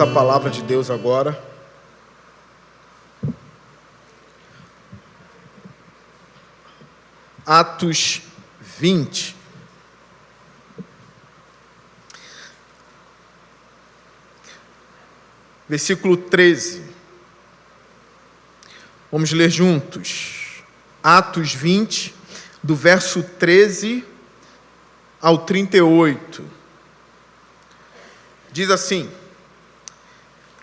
a palavra de Deus agora. Atos 20. Versículo 13. Vamos ler juntos. Atos 20, do verso 13 ao 38. Diz assim: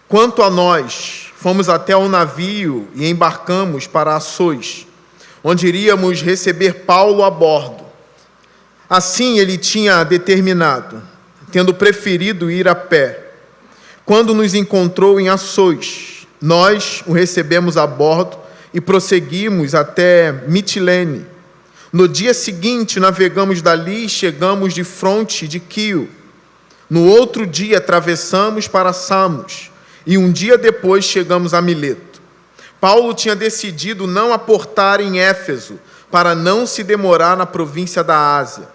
quanto a nós, fomos até o navio e embarcamos para Assôs, onde iríamos receber Paulo a bordo. Assim ele tinha determinado, tendo preferido ir a pé. Quando nos encontrou em Assôs, nós o recebemos a bordo e prosseguimos até Mitilene. No dia seguinte, navegamos dali e chegamos de fronte de Quio. No outro dia, atravessamos para Samos, e um dia depois chegamos a Mileto. Paulo tinha decidido não aportar em Éfeso, para não se demorar na província da Ásia,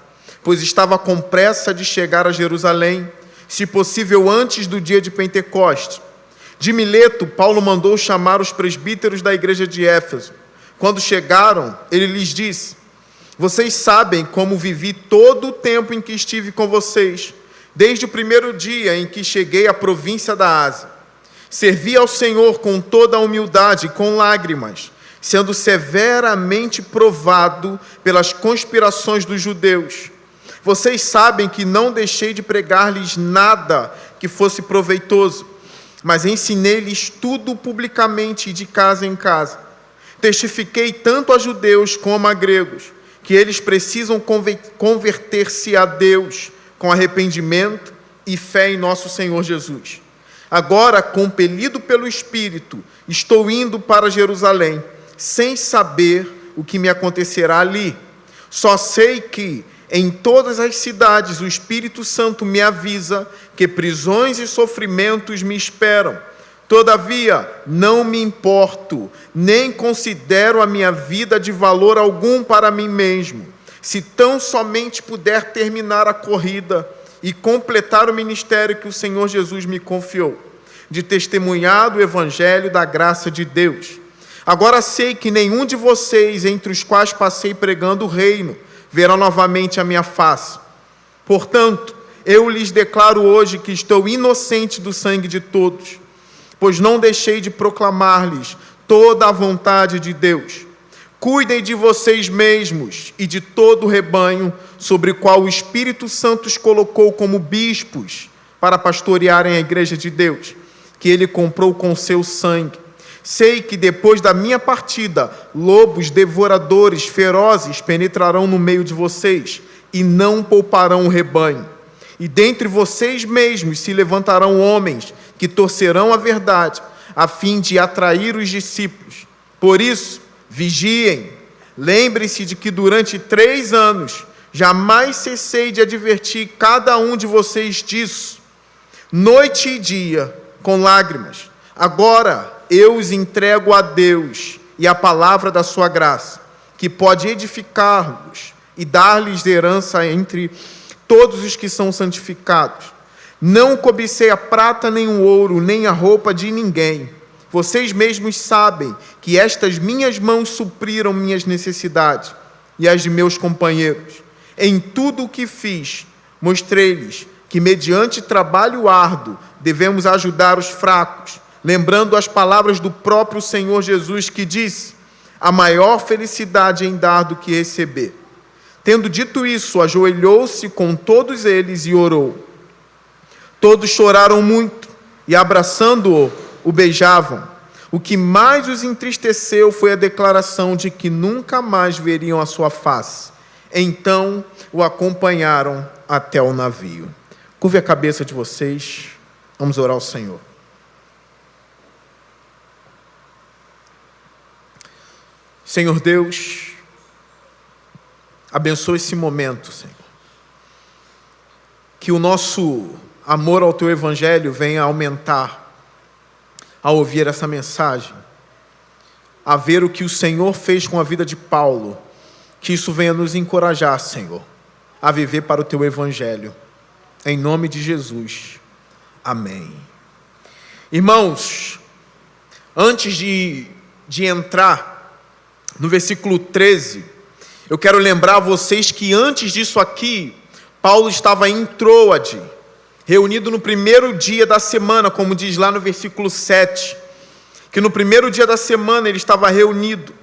pois estava com pressa de chegar a Jerusalém, se possível antes do dia de Pentecostes. De Mileto, Paulo mandou chamar os presbíteros da igreja de Éfeso. Quando chegaram, ele lhes disse: vocês sabem como vivi todo o tempo em que estive com vocês, desde o primeiro dia em que cheguei à província da Ásia. Servi ao Senhor com toda a humildade e com lágrimas, sendo severamente provado pelas conspirações dos judeus. Vocês sabem que não deixei de pregar-lhes nada que fosse proveitoso, mas ensinei-lhes tudo publicamente e de casa em casa. Testifiquei tanto a judeus como a gregos que eles precisam converter-se a Deus com arrependimento e fé em nosso Senhor Jesus. Agora, compelido pelo Espírito, estou indo para Jerusalém, sem saber o que me acontecerá ali. Só sei que, em todas as cidades, o Espírito Santo me avisa que prisões e sofrimentos me esperam. Todavia, não me importo, nem considero a minha vida de valor algum para mim mesmo, se tão somente puder terminar a corrida e completar o ministério que o Senhor Jesus me confiou, de testemunhar do Evangelho da graça de Deus. Agora sei que nenhum de vocês, entre os quais passei pregando o reino, verá novamente a minha face. Portanto, eu lhes declaro hoje que estou inocente do sangue de todos, pois não deixei de proclamar-lhes toda a vontade de Deus. Cuidem de vocês mesmos e de todo o rebanho sobre o qual o Espírito Santo os colocou como bispos para pastorearem a igreja de Deus, que ele comprou com seu sangue. Sei que depois da minha partida, lobos devoradores ferozes penetrarão no meio de vocês e não pouparão o rebanho. E dentre vocês mesmos se levantarão homens que torcerão a verdade, a fim de atrair os discípulos. Por isso, vigiem. Lembrem-se de que durante 3 anos jamais cessei de advertir cada um de vocês disso, noite e dia, com lágrimas. Agora eu os entrego a Deus e à palavra da sua graça, que pode edificar-los e dar-lhes herança entre todos os que são santificados. Não cobicei a prata, nem o ouro, nem a roupa de ninguém. Vocês mesmos sabem que estas minhas mãos supriram minhas necessidades e as de meus companheiros. Em tudo o que fiz, mostrei-lhes que, mediante trabalho árduo, devemos ajudar os fracos, lembrando as palavras do próprio Senhor Jesus, que disse: a maior felicidade em dar do que receber. Tendo dito isso, ajoelhou-se com todos eles e orou. Todos choraram muito e, abraçando-o, o beijavam. O que mais os entristeceu foi a declaração de que nunca mais veriam a sua face. Então o acompanharam até o navio. Curve a cabeça de vocês, vamos orar ao Senhor. Senhor Deus, abençoa esse momento, Senhor. Que o nosso amor ao Teu Evangelho venha aumentar ao ouvir essa mensagem, a ver o que o Senhor fez com a vida de Paulo, que isso venha nos encorajar, Senhor, a viver para o Teu Evangelho. Em nome de Jesus. Amém. Irmãos, antes de entrar no versículo 13, eu quero lembrar a vocês que antes disso aqui, Paulo estava em Troade, reunido no primeiro dia da semana, como diz lá no versículo 7, que no primeiro dia da semana ele estava reunido.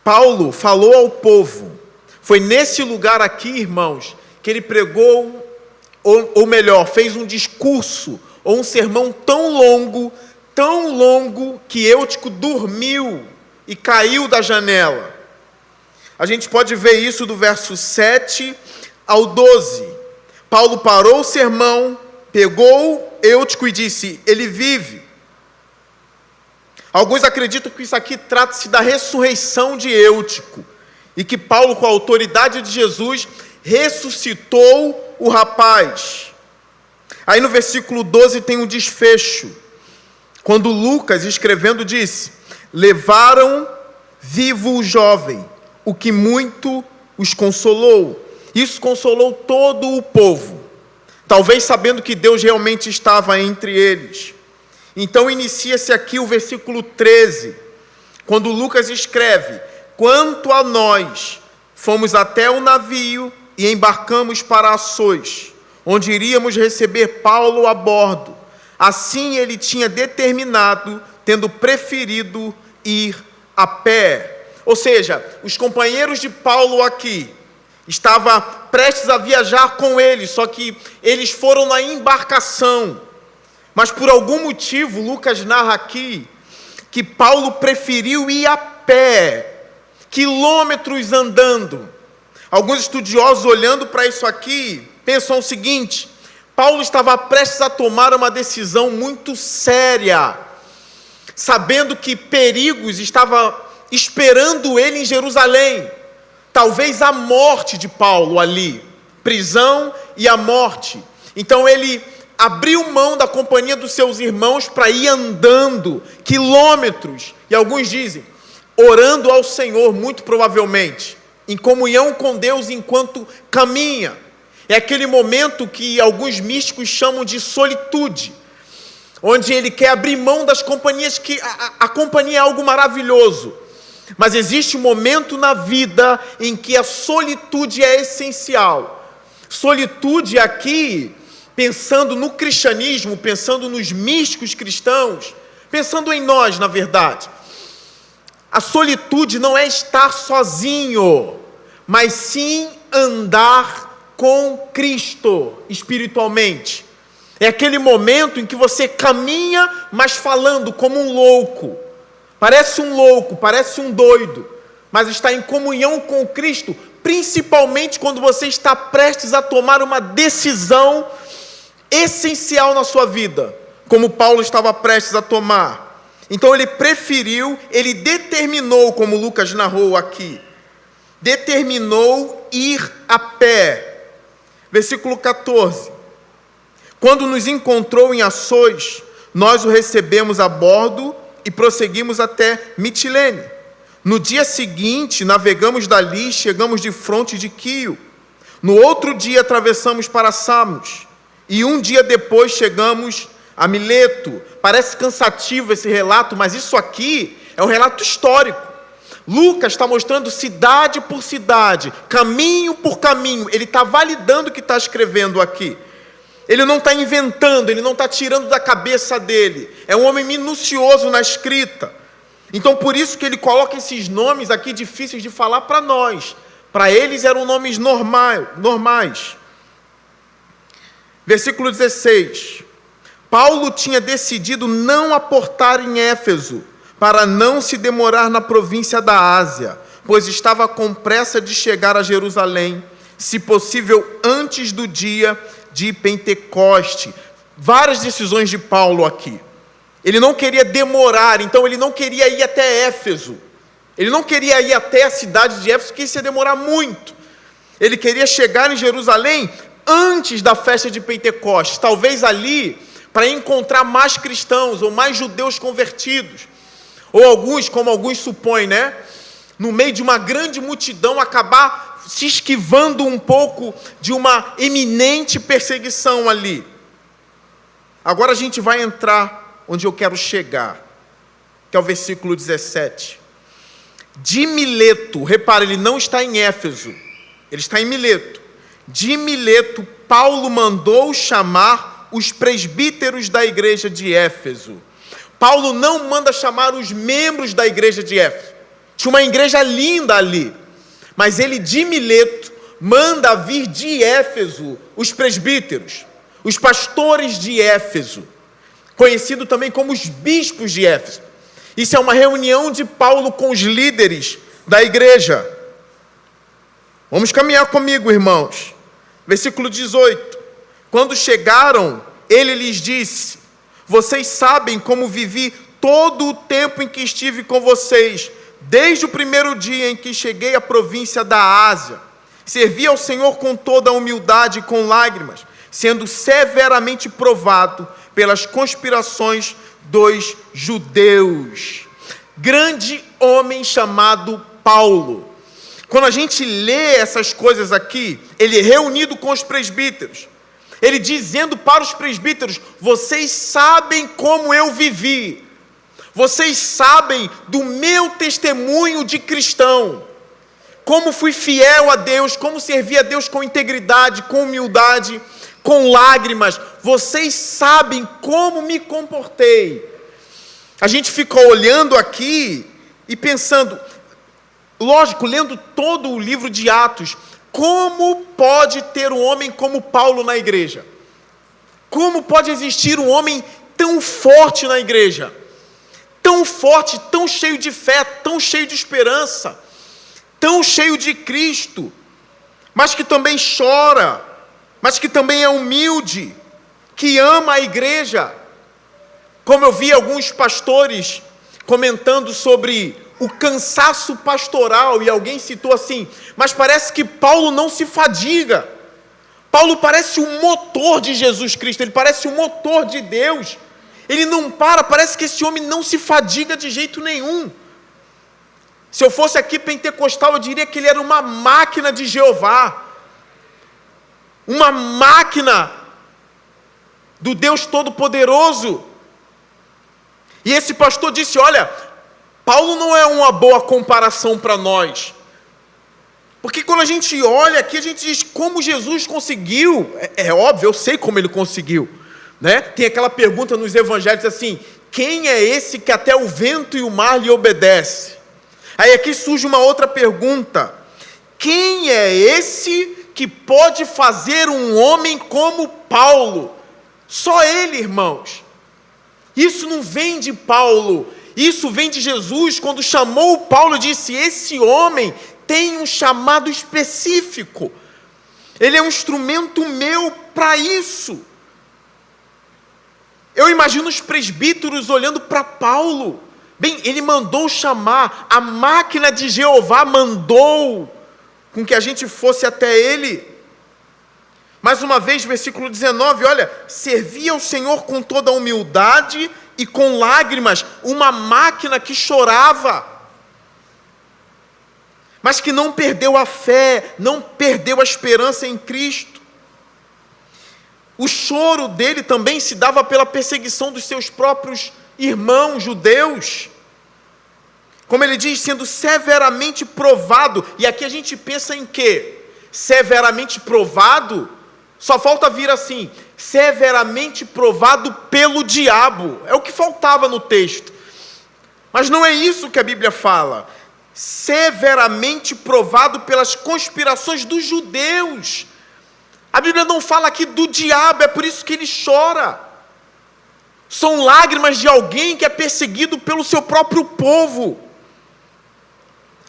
Paulo falou ao povo. Foi nesse lugar aqui, irmãos, que ele pregou, ou melhor, fez um discurso, ou um sermão tão longo, que Eutico dormiu e caiu da janela. A gente pode ver isso do verso 7 ao 12. Paulo parou o sermão, pegou Eutico e disse: ele vive. Alguns acreditam que isso aqui trata-se da ressurreição de Eutico, e que Paulo, com a autoridade de Jesus, ressuscitou o rapaz. Aí no versículo 12 tem um desfecho, quando Lucas, escrevendo, disse: levaram vivo o jovem, o que muito os consolou. Isso consolou todo o povo, talvez sabendo que Deus realmente estava entre eles. Então inicia-se aqui o versículo 13, quando Lucas escreve: quanto a nós, fomos até o navio e embarcamos para Assôs, onde iríamos receber Paulo a bordo. Assim ele tinha determinado, tendo preferido ir a pé. Ou seja, os companheiros de Paulo aqui estavam prestes a viajar com ele, só que eles foram na embarcação. Mas por algum motivo, Lucas narra aqui que Paulo preferiu ir a pé, quilômetros andando. Alguns estudiosos, olhando para isso aqui, pensam o seguinte: Paulo estava prestes a tomar uma decisão muito séria, sabendo que perigos estavam esperando ele em Jerusalém. Talvez a morte de Paulo ali, prisão e a morte. Então ele abriu mão da companhia dos seus irmãos para ir andando quilômetros, e alguns dizem, orando ao Senhor, muito provavelmente, em comunhão com Deus enquanto caminha. É aquele momento que alguns místicos chamam de solitude, onde ele quer abrir mão das companhias, que a companhia é algo maravilhoso, mas existe um momento na vida em que a solitude é essencial. Solitude aqui, pensando no cristianismo, pensando nos místicos cristãos, pensando em nós, na verdade. A solitude não é estar sozinho, mas sim andar com Cristo espiritualmente. É aquele momento em que você caminha, mas falando como um louco. Parece um louco, parece um doido, mas está em comunhão com Cristo, principalmente quando você está prestes a tomar uma decisão essencial na sua vida, como Paulo estava prestes a tomar. Então ele preferiu, ele determinou, como Lucas narrou aqui, determinou ir a pé. Versículo 14. Quando nos encontrou em Assôs, nós o recebemos a bordo e prosseguimos até Mitilene. No dia seguinte, navegamos dali e chegamos de fronte de Quio. No outro dia, atravessamos para Samos. E um dia depois chegamos a Mileto. Parece cansativo esse relato, mas isso aqui é um relato histórico. Lucas está mostrando cidade por cidade, caminho por caminho. Ele está validando o que está escrevendo aqui. Ele não está inventando, ele não está tirando da cabeça dele. É um homem minucioso na escrita. Então, por isso que ele coloca esses nomes aqui difíceis de falar para nós. Para eles eram nomes normais. Versículo 16. Paulo tinha decidido não aportar em Éfeso, para não se demorar na província da Ásia, pois estava com pressa de chegar a Jerusalém, se possível antes do dia de Pentecoste. Várias decisões de Paulo aqui. Ele não queria demorar, então ele não queria ir até Éfeso. Ele não queria ir até a cidade de Éfeso, porque isso ia demorar muito. Ele queria chegar em Jerusalém antes da festa de Pentecostes, talvez ali, para encontrar mais cristãos ou mais judeus convertidos. Ou alguns, como alguns supõem, né? No meio de uma grande multidão, acabar se esquivando um pouco de uma eminente perseguição ali. Agora a gente vai entrar onde eu quero chegar, que é o versículo 17. De Mileto, repara, ele não está em Éfeso, ele está em Mileto. De Mileto, Paulo mandou chamar os presbíteros da igreja de Éfeso. Paulo não manda chamar os membros da igreja de Éfeso. Tinha uma igreja linda ali, mas ele de Mileto manda vir de Éfeso os presbíteros, os pastores de Éfeso, conhecido também como os bispos de Éfeso. Isso é uma reunião de Paulo com os líderes da igreja. Vamos caminhar comigo, irmãos. Versículo 18. Quando chegaram, ele lhes disse: vocês sabem como vivi todo o tempo em que estive com vocês, desde o primeiro dia em que cheguei à província da Ásia. Servi ao Senhor com toda a humildade e com lágrimas, sendo severamente provado pelas conspirações dos judeus. Grande homem chamado Paulo. Quando a gente lê essas coisas aqui, ele é reunido com os presbíteros, ele dizendo para os presbíteros: vocês sabem como eu vivi, vocês sabem do meu testemunho de cristão, como fui fiel a Deus, como servi a Deus com integridade, com humildade, com lágrimas, vocês sabem como me comportei. A gente fica olhando aqui e pensando, lógico, lendo todo o livro de Atos, como pode ter um homem como Paulo na igreja? Como pode existir um homem tão forte na igreja? Tão forte, tão cheio de fé, tão cheio de esperança, tão cheio de Cristo, mas que também chora, mas que também é humilde, que ama a igreja. Como eu vi alguns pastores comentando sobre o cansaço pastoral, e alguém citou assim: mas parece que Paulo não se fadiga. Paulo parece o motor de Jesus Cristo, ele parece o motor de Deus. Ele não para, parece que esse homem não se fadiga de jeito nenhum. Se eu fosse aqui pentecostal, eu diria que ele era uma máquina de Jeová, uma máquina do Deus Todo-Poderoso. E esse pastor disse: olha, Paulo não é uma boa comparação para nós, porque quando a gente olha aqui, a gente diz como Jesus conseguiu. É óbvio, eu sei como ele conseguiu, né? Tem aquela pergunta nos evangelhos assim: quem é esse que até o vento e o mar lhe obedece? Aí aqui surge uma outra pergunta: quem é esse que pode fazer um homem como Paulo? Só ele, irmãos. Isso não vem de Paulo, isso vem de Jesus. Quando chamou Paulo, disse: esse homem tem um chamado específico, ele é um instrumento meu para isso. Eu imagino os presbíteros olhando para Paulo. Bem, ele mandou chamar, a máquina de Jeová mandou com que a gente fosse até ele. Mais uma vez, versículo 19, olha: servia ao Senhor com toda a humildade e com lágrimas, uma máquina que chorava, mas que não perdeu a fé, não perdeu a esperança em Cristo. O choro dele também se dava pela perseguição dos seus próprios irmãos judeus. Como ele diz, sendo severamente provado. E aqui a gente pensa em quê? Severamente provado? Só falta vir assim: severamente provado pelo diabo. É o que faltava no texto. Mas não é isso que a Bíblia fala. Severamente provado pelas conspirações dos judeus. A Bíblia não fala aqui do diabo, é por isso que ele chora. São lágrimas de alguém que é perseguido pelo seu próprio povo.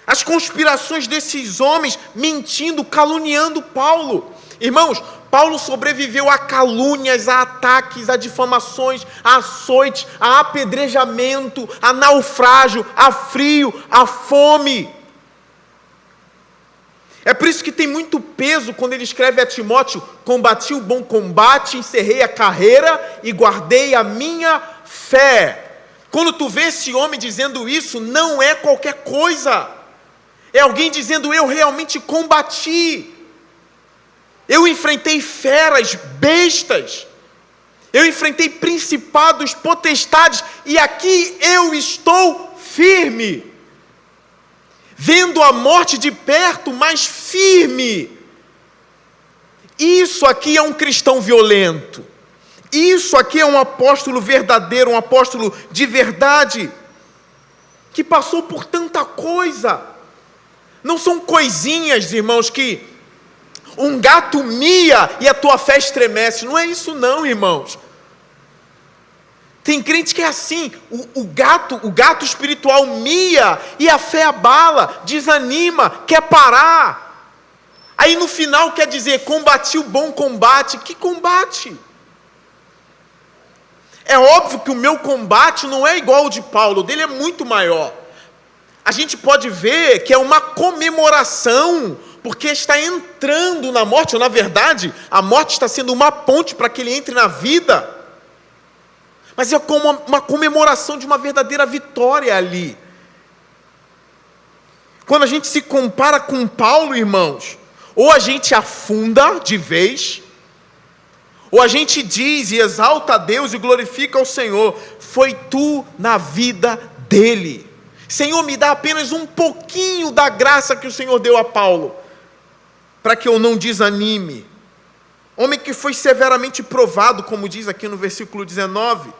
As conspirações desses homens mentindo, caluniando Paulo. Irmãos, Paulo sobreviveu a calúnias, a ataques, a difamações, a açoites, a apedrejamento, a naufrágio, a frio, a fome. É por isso que tem muito peso quando ele escreve a Timóteo: combati o bom combate, encerrei a carreira e guardei a minha fé. Quando tu vê esse homem dizendo isso, não é qualquer coisa. É alguém dizendo: eu realmente combati. Eu enfrentei feras, bestas. Eu enfrentei principados, potestades, e aqui eu estou firme. Vendo a morte de perto, mas firme. Isso aqui é um cristão violento. Isso aqui é um apóstolo verdadeiro, um apóstolo de verdade, que passou por tanta coisa. Não são coisinhas, irmãos, que um gato mia e a tua fé estremece. Não é isso não, irmãos. Tem crente que é assim, o gato espiritual mia e a fé abala, desanima, quer parar. Aí no final quer dizer, combati o bom combate. Que combate? É óbvio que o meu combate não é igual ao de Paulo, o dele é muito maior. A gente pode ver que é uma comemoração, porque está entrando na morte, ou na verdade, a morte está sendo uma ponte para que ele entre na vida. Mas é como uma comemoração de uma verdadeira vitória ali. Quando a gente se compara com Paulo, irmãos, ou a gente afunda de vez, ou a gente diz e exalta a Deus e glorifica ao Senhor, foi tu na vida dele. Senhor, me dá apenas um pouquinho da graça que o Senhor deu a Paulo, para que eu não desanime. Homem que foi severamente provado, como diz aqui no versículo 19.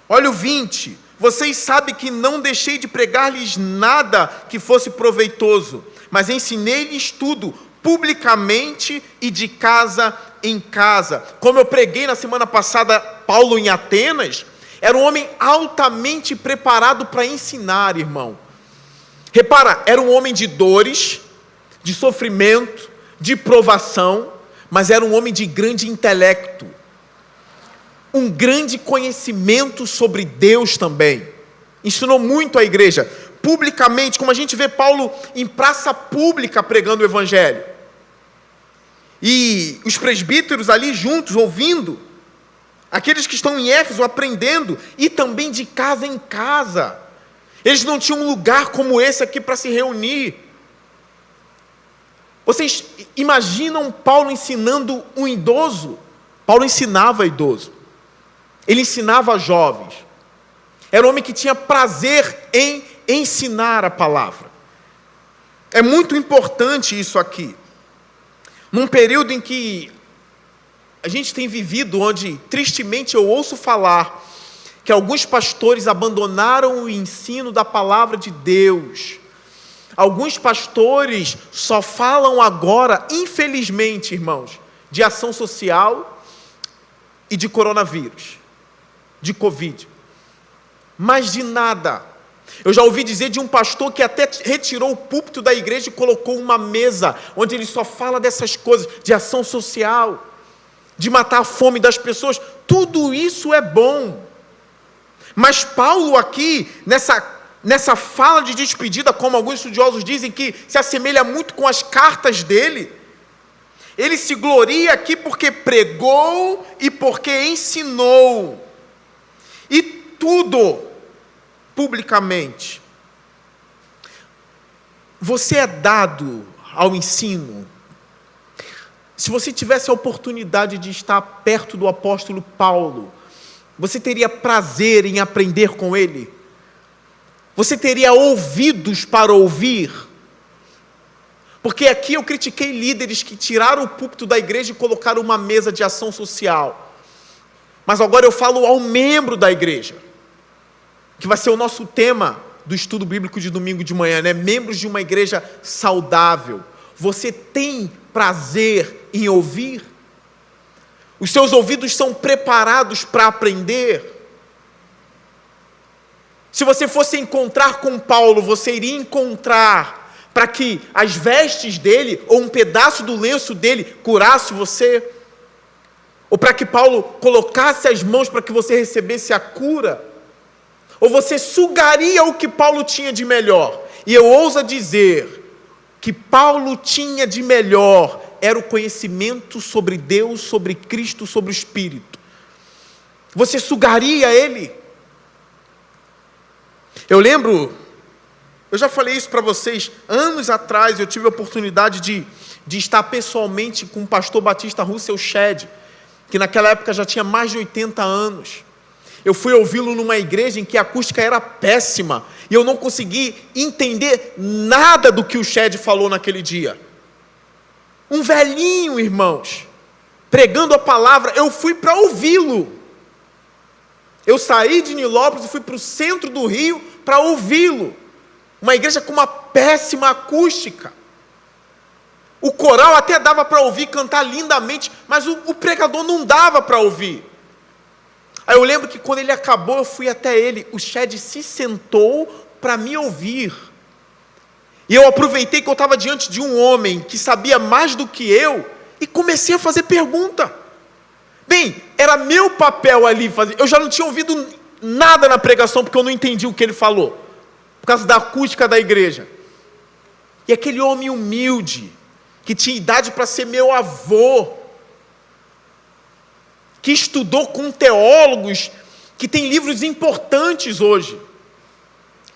Olha o 20. Vocês sabem que não deixei de pregar-lhes nada que fosse proveitoso, mas ensinei-lhes tudo, publicamente e de casa em casa. Como eu preguei na semana passada, Paulo em Atenas, era um homem altamente preparado para ensinar, irmão. Repara, era um homem de dores, de sofrimento, de provação, mas era um homem de grande intelecto, um grande conhecimento sobre Deus também. Ensinou muito à igreja, publicamente, como a gente vê Paulo em praça pública pregando o evangelho. E os presbíteros ali juntos, ouvindo, aqueles que estão em Éfeso aprendendo, e também de casa em casa. Eles não tinham um lugar como esse aqui para se reunir. Vocês imaginam Paulo ensinando um idoso? Paulo ensinava idoso. Ele ensinava jovens. Era um homem que tinha prazer em ensinar a palavra. É muito importante isso aqui. Num período em que a gente tem vivido, onde tristemente eu ouço falar que alguns pastores abandonaram o ensino da palavra de Deus. Alguns pastores só falam agora, infelizmente, irmãos, de ação social e de coronavírus, de Covid. Mas de nada. Eu já ouvi dizer de um pastor que até retirou o púlpito da igreja e colocou uma mesa, onde ele só fala dessas coisas, de ação social, de matar a fome das pessoas. Tudo isso é bom. Mas Paulo aqui, nessa fala de despedida, como alguns estudiosos dizem, que se assemelha muito com as cartas dele, ele se gloria aqui porque pregou e porque ensinou. E tudo publicamente. Você é dado ao ensino. Se você tivesse a oportunidade de estar perto do apóstolo Paulo, você teria prazer em aprender com ele? Você teria ouvidos para ouvir? Porque aqui eu critiquei líderes que tiraram o púlpito da igreja e colocaram uma mesa de ação social. Mas agora eu falo ao membro da igreja, que vai ser o nosso tema do estudo bíblico de domingo de manhã, né? Membros de uma igreja saudável. Você tem prazer em ouvir? Os seus ouvidos são preparados para aprender? Se você fosse encontrar com Paulo, você iria encontrar para que as vestes dele, ou um pedaço do lenço dele, curasse você? Ou para que Paulo colocasse as mãos para que você recebesse a cura? Ou você sugaria o que Paulo tinha de melhor? E eu ouso dizer que Paulo tinha de melhor era o conhecimento sobre Deus, sobre Cristo, sobre o Espírito. Você sugaria ele? Eu lembro, eu já falei isso para vocês, anos atrás eu tive a oportunidade de estar pessoalmente com o pastor Batista Russell Shedd, que naquela época já tinha mais de 80 anos. Eu fui ouvi-lo numa igreja em que a acústica era péssima, e eu não consegui entender nada do que o Shed falou naquele dia. Um velhinho, irmãos, pregando a palavra. Eu fui para ouvi-lo. Eu saí de Nilópolis e fui para o centro do Rio para ouvi-lo. Uma igreja com uma péssima acústica. O coral até dava para ouvir cantar lindamente, mas o pregador não dava para ouvir. Aí eu lembro que quando ele acabou, eu fui até ele. O Shed se sentou para me ouvir. E eu aproveitei que eu estava diante de um homem que sabia mais do que eu e comecei a fazer pergunta. Bem, era meu papel ali fazer. Eu já não tinha ouvido nada na pregação porque eu não entendi o que ele falou, por causa da acústica da igreja. E aquele homem humilde, que tinha idade para ser meu avô, que estudou com teólogos, que tem livros importantes hoje,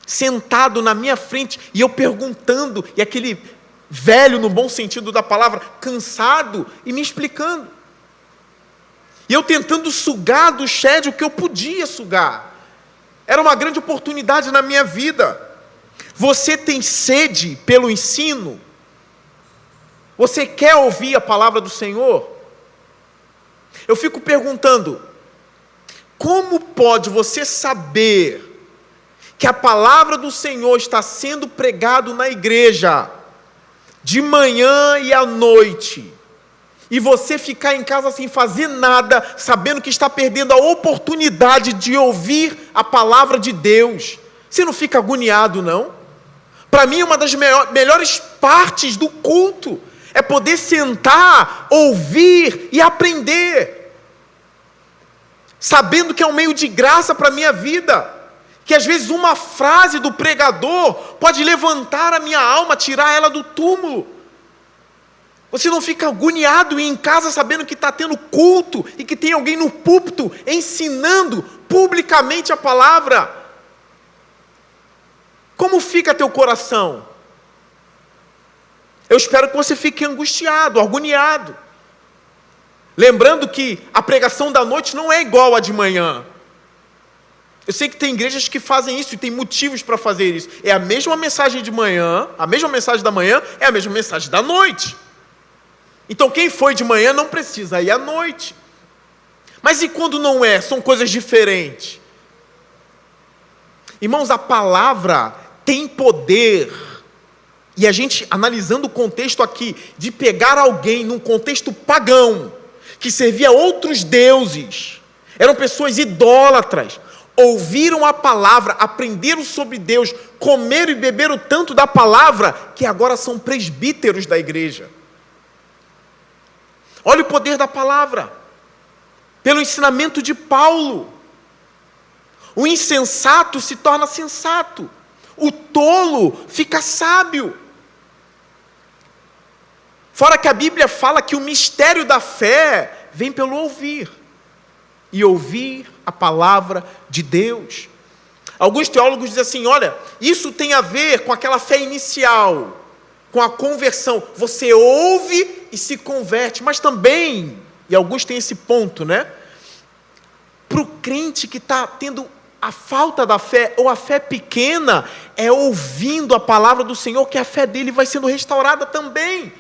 sentado na minha frente, e eu perguntando, e aquele velho, no bom sentido da palavra, cansado, e me explicando. E eu tentando sugar do Shed o que eu podia sugar. Era uma grande oportunidade na minha vida. Você tem sede pelo ensino? Você quer ouvir a palavra do Senhor? Eu fico perguntando, como pode você saber que a palavra do Senhor está sendo pregado na igreja, de manhã e à noite, e você ficar em casa sem fazer nada, sabendo que está perdendo a oportunidade de ouvir a palavra de Deus? Você não fica agoniado, não? Para mim, uma das melhores partes do culto é poder sentar, ouvir e aprender, sabendo que é um meio de graça para a minha vida, que às vezes uma frase do pregador pode levantar a minha alma, tirar ela do túmulo. Você não fica agoniado em casa sabendo que está tendo culto e que tem alguém no púlpito ensinando publicamente a palavra? Como fica teu coração? Eu espero que você fique angustiado, agoniado. Lembrando que a pregação da noite não é igual à de manhã. Eu sei que tem igrejas que fazem isso e tem motivos para fazer isso. É a mesma mensagem de manhã, a mesma mensagem da manhã é a mesma mensagem da noite. Então quem foi de manhã não precisa ir à noite. Mas e quando não é? São coisas diferentes. Irmãos, a palavra tem poder. E a gente, analisando o contexto aqui, de pegar alguém num contexto pagão, que servia a outros deuses, eram pessoas idólatras, ouviram a palavra, aprenderam sobre Deus, comeram e beberam tanto da palavra, que agora são presbíteros da igreja. Olha o poder da palavra, pelo ensinamento de Paulo. O insensato se torna sensato, o tolo fica sábio. Fora que a Bíblia fala que o mistério da fé vem pelo ouvir, e ouvir a palavra de Deus. Alguns teólogos dizem assim, olha, isso tem a ver com aquela fé inicial, com a conversão. Você ouve e se converte, mas também, e alguns têm esse ponto, né? Para o crente que está tendo a falta da fé, ou a fé pequena, é ouvindo a palavra do Senhor que a fé dele vai sendo restaurada também.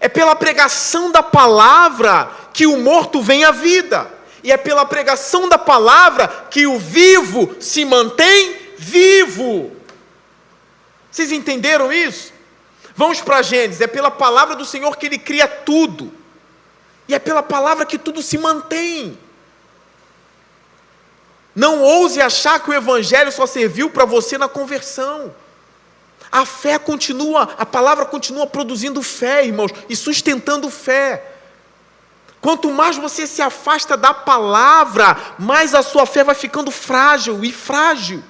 É pela pregação da palavra que o morto vem à vida. E é pela pregação da palavra que o vivo se mantém vivo. Vocês entenderam isso? Vamos para Gênesis. É pela palavra do Senhor que Ele cria tudo. E é pela palavra que tudo se mantém. Não ouse achar que o Evangelho só serviu para você na conversão. A fé continua, a palavra continua produzindo fé, irmãos, e sustentando fé. Quanto mais você se afasta da palavra, mais a sua fé vai ficando frágil e frágil.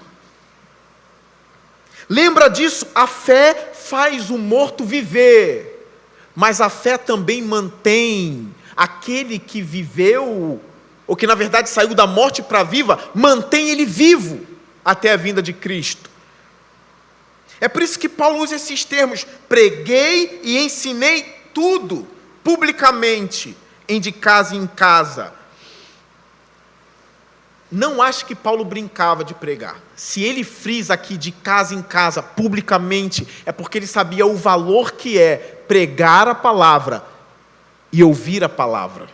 Lembra disso? A fé faz o morto viver, mas a fé também mantém aquele que viveu, ou que na verdade saiu da morte para a viva, mantém ele vivo até a vinda de Cristo. É por isso que Paulo usa esses termos, preguei e ensinei tudo, publicamente, em de casa em casa. Não acho que Paulo brincava de pregar. Se ele frisa aqui de casa em casa, publicamente, é porque ele sabia o valor que é pregar a palavra e ouvir a palavra.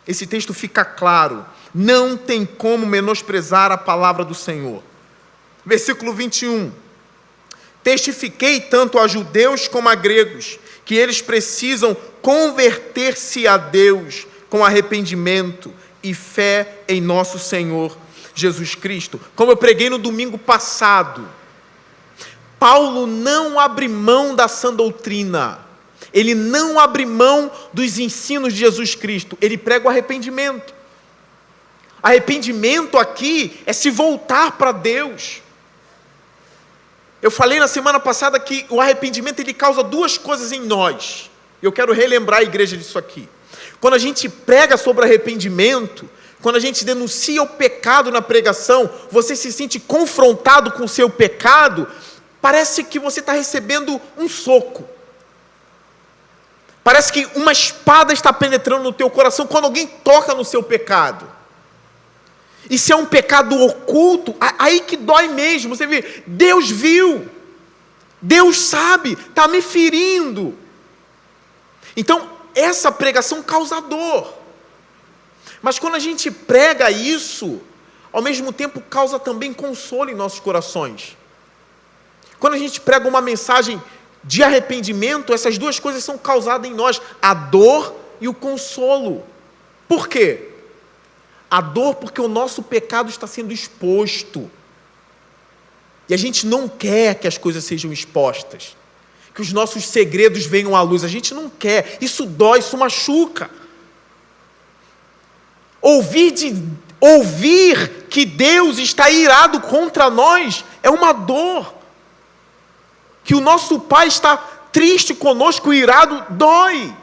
Esse texto fica claro. Não tem como menosprezar a palavra do Senhor. Versículo 21. Testifiquei tanto a judeus como a gregos, que eles precisam converter-se a Deus com arrependimento e fé em nosso Senhor Jesus Cristo. Como eu preguei no domingo passado, Paulo não abre mão da sã doutrina, ele não abre mão dos ensinos de Jesus Cristo, ele prega o arrependimento. Arrependimento aqui é se voltar para Deus. Eu falei na semana passada que o arrependimento ele causa duas coisas em nós. Eu quero relembrar a igreja disso aqui. Quando a gente prega sobre arrependimento, quando a gente denuncia o pecado na pregação, você se sente confrontado com o seu pecado, parece que você está recebendo um soco. Parece que uma espada está penetrando no teu coração quando alguém toca no seu pecado. E se é um pecado oculto, aí que dói mesmo. Você vê, Deus viu, Deus sabe, está me ferindo. Então, essa pregação causa dor. Mas quando a gente prega isso, ao mesmo tempo causa também consolo em nossos corações. Quando a gente prega uma mensagem de arrependimento, essas duas coisas são causadas em nós, a dor e o consolo. Por quê? A dor porque o nosso pecado está sendo exposto. E a gente não quer que as coisas sejam expostas, que os nossos segredos venham à luz. A gente não quer, isso dói, isso machuca. Ouvir que Deus está irado contra nós é uma dor. Que o nosso Pai está triste conosco, irado, dói.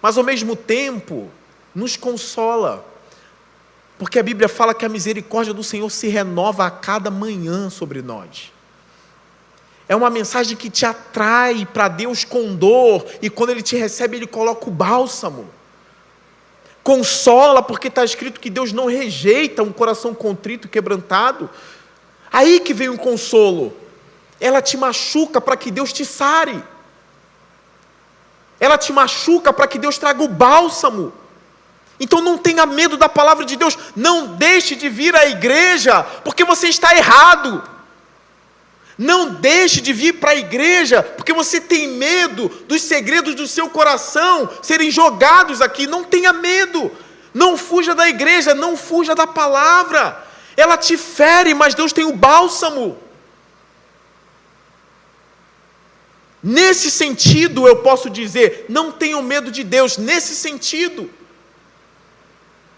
Mas ao mesmo tempo, nos consola. Porque a Bíblia fala que a misericórdia do Senhor se renova a cada manhã sobre nós. É uma mensagem que te atrai para Deus com dor, e quando Ele te recebe, Ele coloca o bálsamo. Consola, porque está escrito que Deus não rejeita um coração contrito e quebrantado. Aí que vem o consolo. Ela te machuca para que Deus te sare. Ela te machuca para que Deus traga o bálsamo. Então não tenha medo da palavra de Deus. Não deixe de vir à igreja, porque você está errado. Não deixe de vir para a igreja, porque você tem medo dos segredos do seu coração serem jogados aqui. Não tenha medo. Não fuja da igreja, não fuja da palavra. Ela te fere, mas Deus tem o bálsamo. Nesse sentido, eu posso dizer, não tenham medo de Deus. Nesse sentido,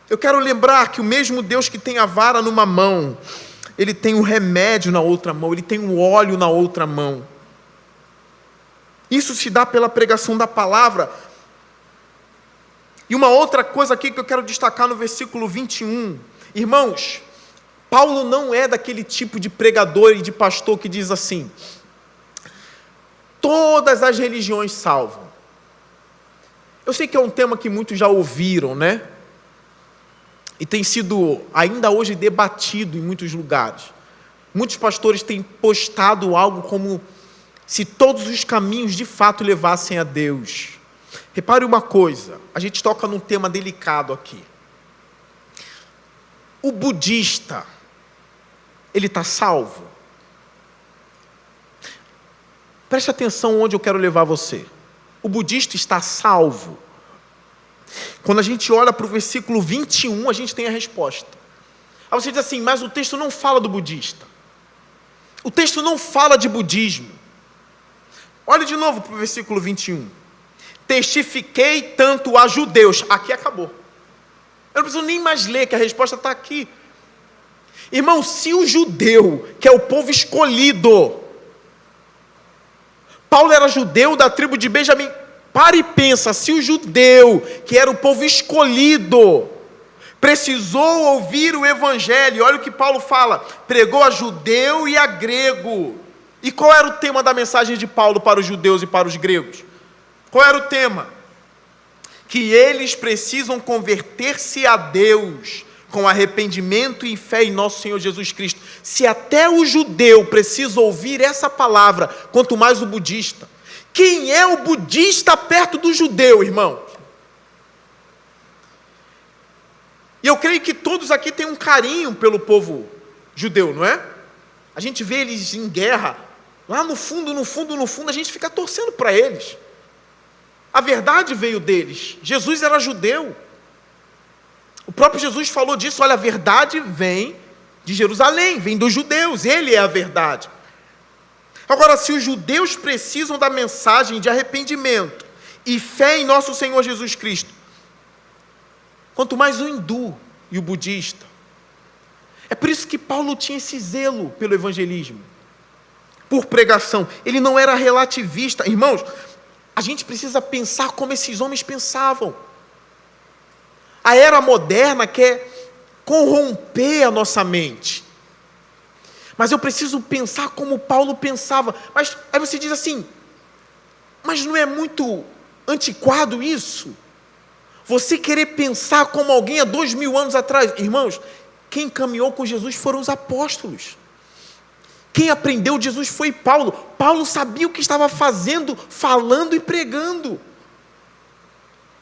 eu quero lembrar que o mesmo Deus que tem a vara numa mão, Ele tem o remédio na outra mão, Ele tem o óleo na outra mão. Isso se dá pela pregação da palavra. E uma outra coisa aqui que eu quero destacar no versículo 21. Irmãos, Paulo não é daquele tipo de pregador e de pastor que diz assim: todas as religiões salvam. Eu sei que é um tema que muitos já ouviram, né? E tem sido ainda hoje debatido em muitos lugares. Muitos pastores têm postado algo como se todos os caminhos de fato levassem a Deus. Repare uma coisa, a gente toca num tema delicado aqui. O budista, ele está salvo? Preste atenção onde eu quero levar você. O budista está salvo? Quando a gente olha para o versículo 21, a gente tem a resposta. Aí você diz assim, mas o texto não fala do budista. O texto não fala de budismo. Olha de novo para o versículo 21. Testifiquei tanto a judeus. Aqui acabou. Eu não preciso nem mais ler, que a resposta está aqui. Irmão, se o judeu, que é o povo escolhido, Paulo era judeu da tribo de Benjamim. Para e pensa, se o judeu, que era o povo escolhido, precisou ouvir o evangelho, olha o que Paulo fala, pregou a judeu e a grego. E qual era o tema da mensagem de Paulo para os judeus e para os gregos? Qual era o tema? que eles precisam converter-se a Deus com arrependimento e fé em nosso Senhor Jesus Cristo. Se até o judeu precisa ouvir essa palavra, quanto mais o budista. Quem é o budista perto do judeu, irmão? E eu creio que todos aqui têm um carinho pelo povo judeu, não é? A gente vê eles em guerra, lá no fundo, a gente fica torcendo para eles. A verdade veio deles. Jesus era judeu. O próprio Jesus falou disso. Olha, a verdade vem de Jerusalém, vem dos judeus. Ele é a verdade. Agora, se os judeus precisam da mensagem de arrependimento e fé em nosso Senhor Jesus Cristo, quanto mais o hindu e o budista. É por isso que Paulo tinha esse zelo pelo evangelismo, por pregação. Ele não era relativista. Irmãos, a gente precisa pensar como esses homens pensavam. A era moderna quer corromper a nossa mente. Mas eu preciso pensar como Paulo pensava. Mas aí você diz assim, mas não é muito antiquado isso? Você querer pensar como alguém há 2000 anos atrás. Irmãos, quem caminhou com Jesus foram os apóstolos. Quem aprendeu de Jesus foi Paulo. Paulo sabia o que estava fazendo, falando e pregando.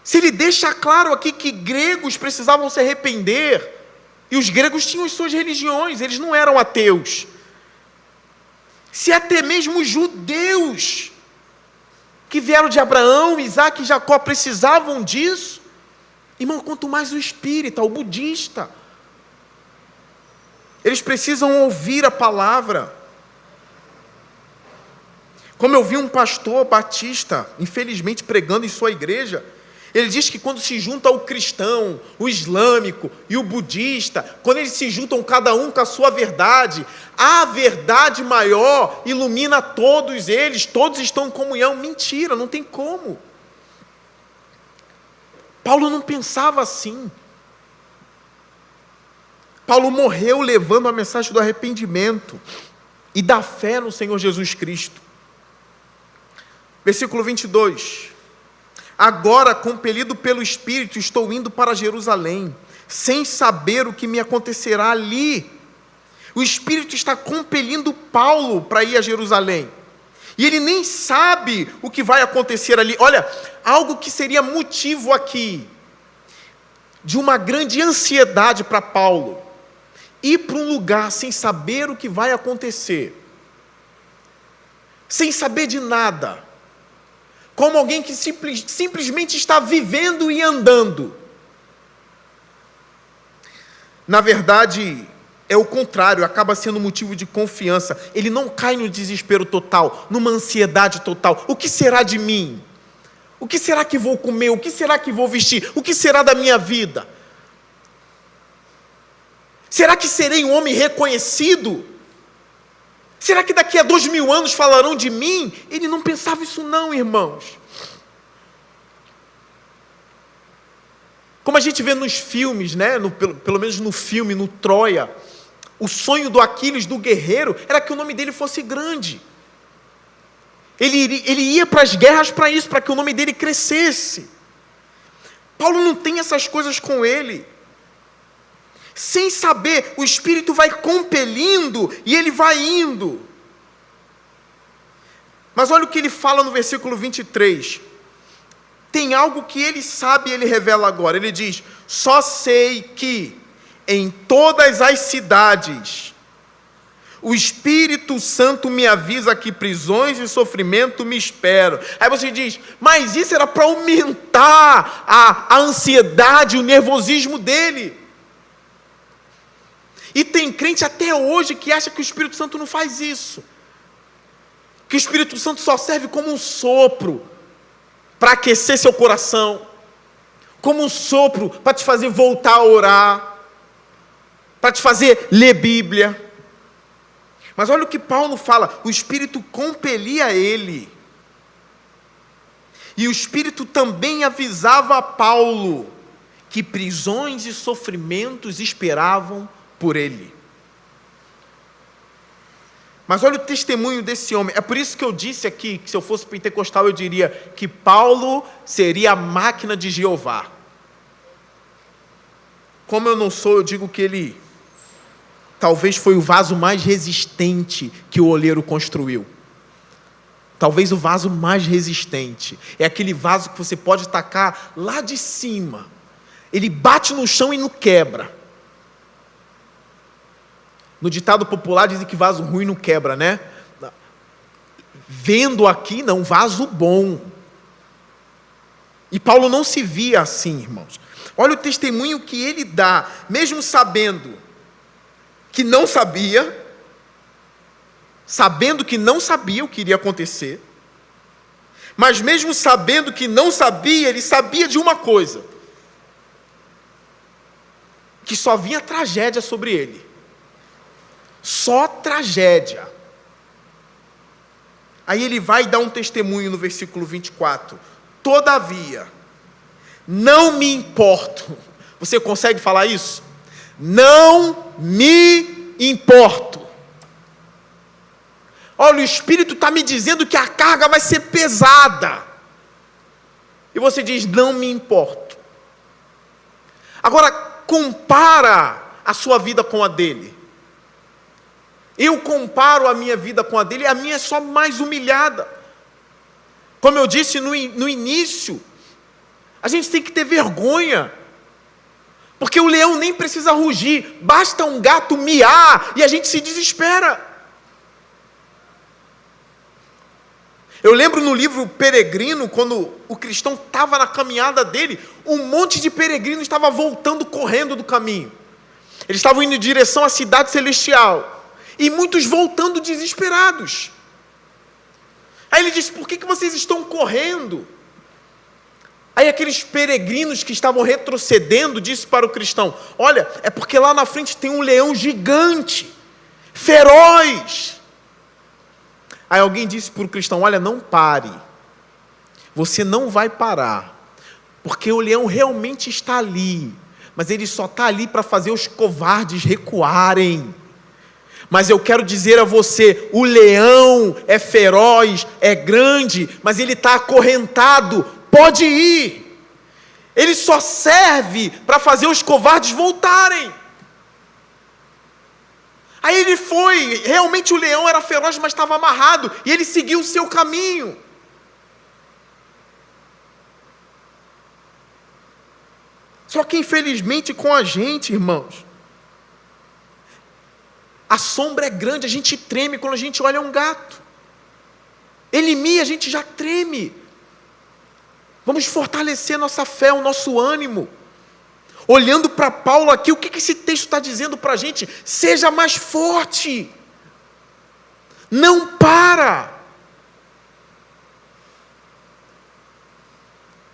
Se ele deixa claro aqui que gregos precisavam se arrepender, e os gregos tinham as suas religiões, eles não eram ateus. Se até mesmo os judeus, que vieram de Abraão, Isaac e Jacó, precisavam disso, irmão, quanto mais o espírita, o budista, eles precisam ouvir a palavra. Como eu vi um pastor batista, infelizmente, pregando em sua igreja, ele diz que quando se junta o cristão, o islâmico e o budista, quando eles se juntam cada um com a sua verdade, a verdade maior ilumina todos eles, todos estão em comunhão. Mentira, não tem como. Paulo não pensava assim. Paulo morreu levando a mensagem do arrependimento e da fé no Senhor Jesus Cristo. Versículo 22. Agora, compelido pelo Espírito, estou indo para Jerusalém, sem saber o que me acontecerá ali. O Espírito está compelindo Paulo para ir a Jerusalém. E ele nem sabe o que vai acontecer ali. Olha, algo que seria motivo aqui de uma grande ansiedade para Paulo. Ir para um lugar sem saber o que vai acontecer. Sem saber de nada. Como alguém que simplesmente está vivendo e andando. Na verdade, é o contrário, acaba sendo motivo de confiança. Ele não cai no desespero total, numa ansiedade total. O que será de mim? O que será que vou comer? O que será que vou vestir? O que será da minha vida? Será que serei um homem reconhecido? Será que daqui a 2000 anos falarão de mim? Ele não pensava isso não, irmãos. Como a gente vê nos filmes, né? Pelo menos no filme, no Troia, o sonho do Aquiles, do guerreiro, era que o nome dele fosse grande. Ele ia para as guerras para isso, para que o nome dele crescesse. Paulo não tem essas coisas com ele. Sem saber, o Espírito vai compelindo e ele vai indo. Mas olha o que ele fala no versículo 23. Tem algo que ele sabe e ele revela agora. Ele diz, só sei que em todas as cidades o Espírito Santo me avisa que prisões e sofrimento me esperam. Aí você diz, mas isso era para aumentar a ansiedade, o nervosismo dele. E tem crente até hoje que acha que o Espírito Santo não faz isso. Que o Espírito Santo só serve como um sopro para aquecer seu coração. Como um sopro para te fazer voltar a orar. Para te fazer ler Bíblia. Mas olha o que Paulo fala. O Espírito compelia ele. E o Espírito também avisava a Paulo que prisões e sofrimentos esperavam por ele. Mas olha o testemunho desse homem. É por isso que eu disse aqui, que se eu fosse pentecostal, eu diria que Paulo seria a máquina de Jeová. Como eu não sou, eu digo que ele talvez foi o vaso mais resistente que o oleiro construiu. Talvez o vaso mais resistente. É aquele vaso que você pode tacar lá de cima. Ele bate no chão e não quebra. No ditado popular dizem que vaso ruim não quebra, né? Vendo aqui, não, vaso bom. E Paulo não se via assim, irmãos. Olha o testemunho que ele dá, mesmo sabendo que não sabia, o que iria acontecer, mas mesmo sabendo que não sabia, ele sabia de uma coisa, que só vinha tragédia sobre ele. Só tragédia. Aí ele vai dar um testemunho no versículo 24. Todavia, não me importo. Você consegue falar isso? Não me importo. Olha, o Espírito está me dizendo que a carga vai ser pesada. E você diz, não me importo. Agora, compara a sua vida com a dele. Eu comparo a minha vida com a dele, e a minha é só mais humilhada. Como eu disse no início, a gente tem que ter vergonha. Porque o leão nem precisa rugir, basta um gato miar e a gente se desespera. Eu lembro no livro Peregrino, quando o cristão estava na caminhada dele, um monte de peregrinos estava voltando correndo do caminho. Eles estavam indo em direção à cidade celestial. E muitos voltando desesperados. Aí ele disse, por que vocês estão correndo? Aí aqueles peregrinos que estavam retrocedendo disse para o cristão, olha, é porque lá na frente tem um leão gigante, feroz. Aí alguém disse para o cristão, olha, não pare. Você não vai parar. Porque o leão realmente está ali. Mas ele só está ali para fazer os covardes recuarem. Mas eu quero dizer a você, o leão é feroz, é grande, mas ele está acorrentado, pode ir. Ele só serve para fazer os covardes voltarem. Aí ele foi, realmente o leão era feroz, mas estava amarrado, e ele seguiu o seu caminho. Só que infelizmente com a gente, irmãos, a sombra é grande, a gente treme quando a gente olha um gato. Ele mia, a gente já treme. Vamos fortalecer nossa fé, o nosso ânimo. Olhando para Paulo aqui, o que esse texto está dizendo para a gente? Seja mais forte. Não para.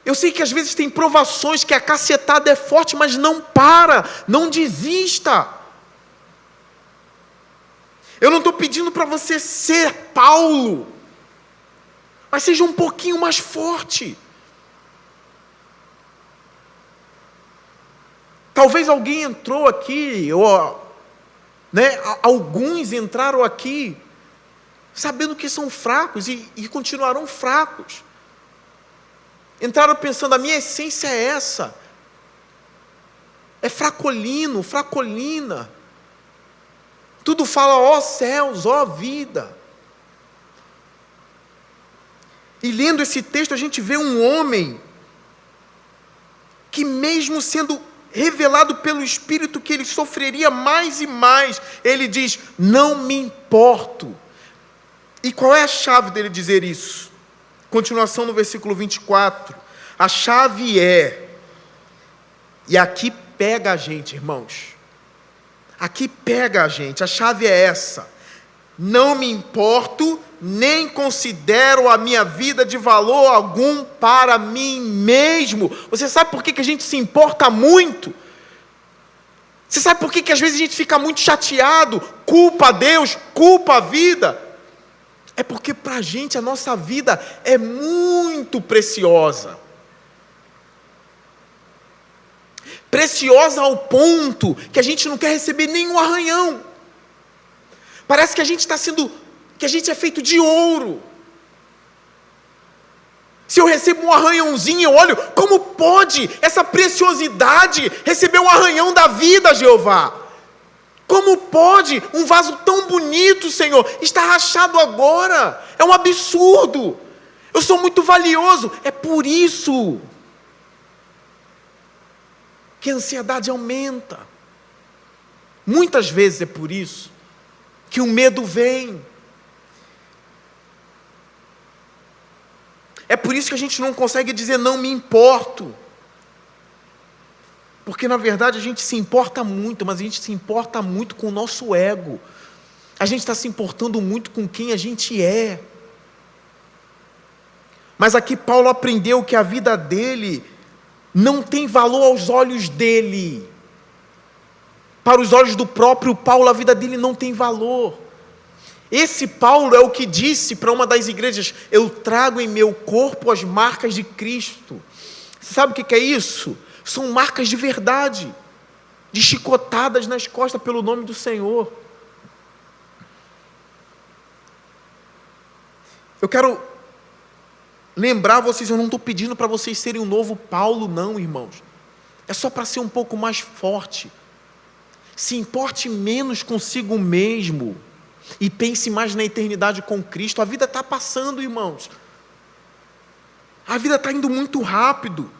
Eu sei que às vezes tem provações que a cacetada é forte, mas não para, não desista. Eu não estou pedindo para você ser Paulo, mas seja um pouquinho mais forte. Talvez alguém entrou aqui, ou, alguns entraram aqui, sabendo que são fracos e continuarão fracos. Entraram pensando, a minha essência é essa. É fracolino, fracolina. Tudo fala, ó céus, ó vida. E lendo esse texto, a gente vê um homem que mesmo sendo revelado pelo Espírito que ele sofreria mais e mais, ele diz, não me importo. E qual é a chave dele dizer isso? Continuação no versículo 24. A chave é, e aqui pega a gente, irmãos. Aqui pega a gente, a chave é essa. Não me importo, nem considero a minha vida de valor algum para mim mesmo. Você sabe por que a gente se importa muito? Você sabe por que às vezes a gente fica muito chateado, culpa a Deus, culpa a vida? É porque para a gente a nossa vida é muito preciosa. Preciosa ao ponto que a gente não quer receber nenhum arranhão. Parece que a gente está sendo que a gente é feito de ouro. Se eu recebo um arranhãozinho, eu olho, como pode essa preciosidade receber um arranhão da vida, Jeová? Como pode um vaso tão bonito, Senhor, estar rachado agora? É um absurdo. Eu sou muito valioso. É por isso que a ansiedade aumenta. Muitas vezes é por isso que o medo vem. É por isso que a gente não consegue dizer não me importo. Porque na verdade a gente se importa muito, mas a gente se importa muito com o nosso ego. A gente está se importando muito com quem a gente é. Mas aqui Paulo aprendeu que a vida dele não tem valor aos olhos dele. Para os olhos do próprio Paulo, a vida dele não tem valor. Esse Paulo é o que disse para uma das igrejas: eu trago em meu corpo as marcas de Cristo. Você sabe o que é isso? São marcas de verdade, de chicotadas nas costas pelo nome do Senhor. Eu quero lembrar vocês, eu não estou pedindo para vocês serem um novo Paulo, não, irmãos. É só para ser um pouco mais forte. Se importe menos consigo mesmo e pense mais na eternidade com Cristo. A vida está passando, irmãos. A vida está indo muito rápido.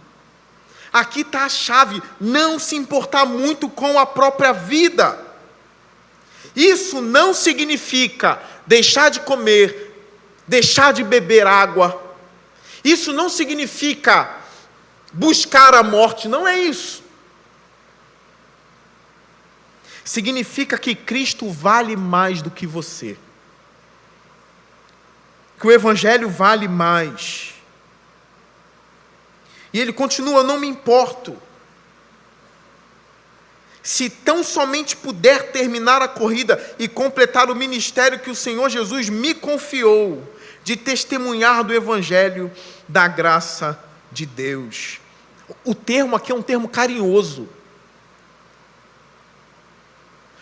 Aqui está a chave: não se importar muito com a própria vida. Isso não significa deixar de comer, deixar de beber água. Isso não significa buscar a morte, não é isso. Significa que Cristo vale mais do que você. Que o Evangelho vale mais. E ele continua: não me importo. Se tão somente puder terminar a corrida e completar o ministério que o Senhor Jesus me confiou, de testemunhar do Evangelho da graça de Deus. O termo aqui é um termo carinhoso.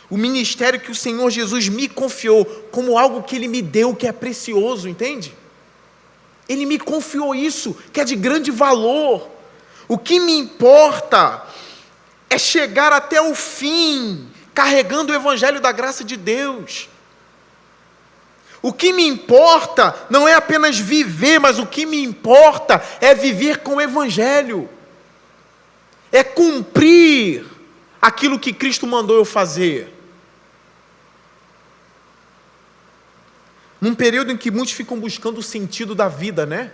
O ministério que o Senhor Jesus me confiou, como algo que Ele me deu, que é precioso, entende? Ele me confiou isso, que é de grande valor. O que me importa é chegar até o fim, carregando o Evangelho da graça de Deus. O que me importa não é apenas viver, mas o que me importa é viver com o Evangelho. É cumprir aquilo que Cristo mandou eu fazer. Num período em que muitos ficam buscando o sentido da vida, né?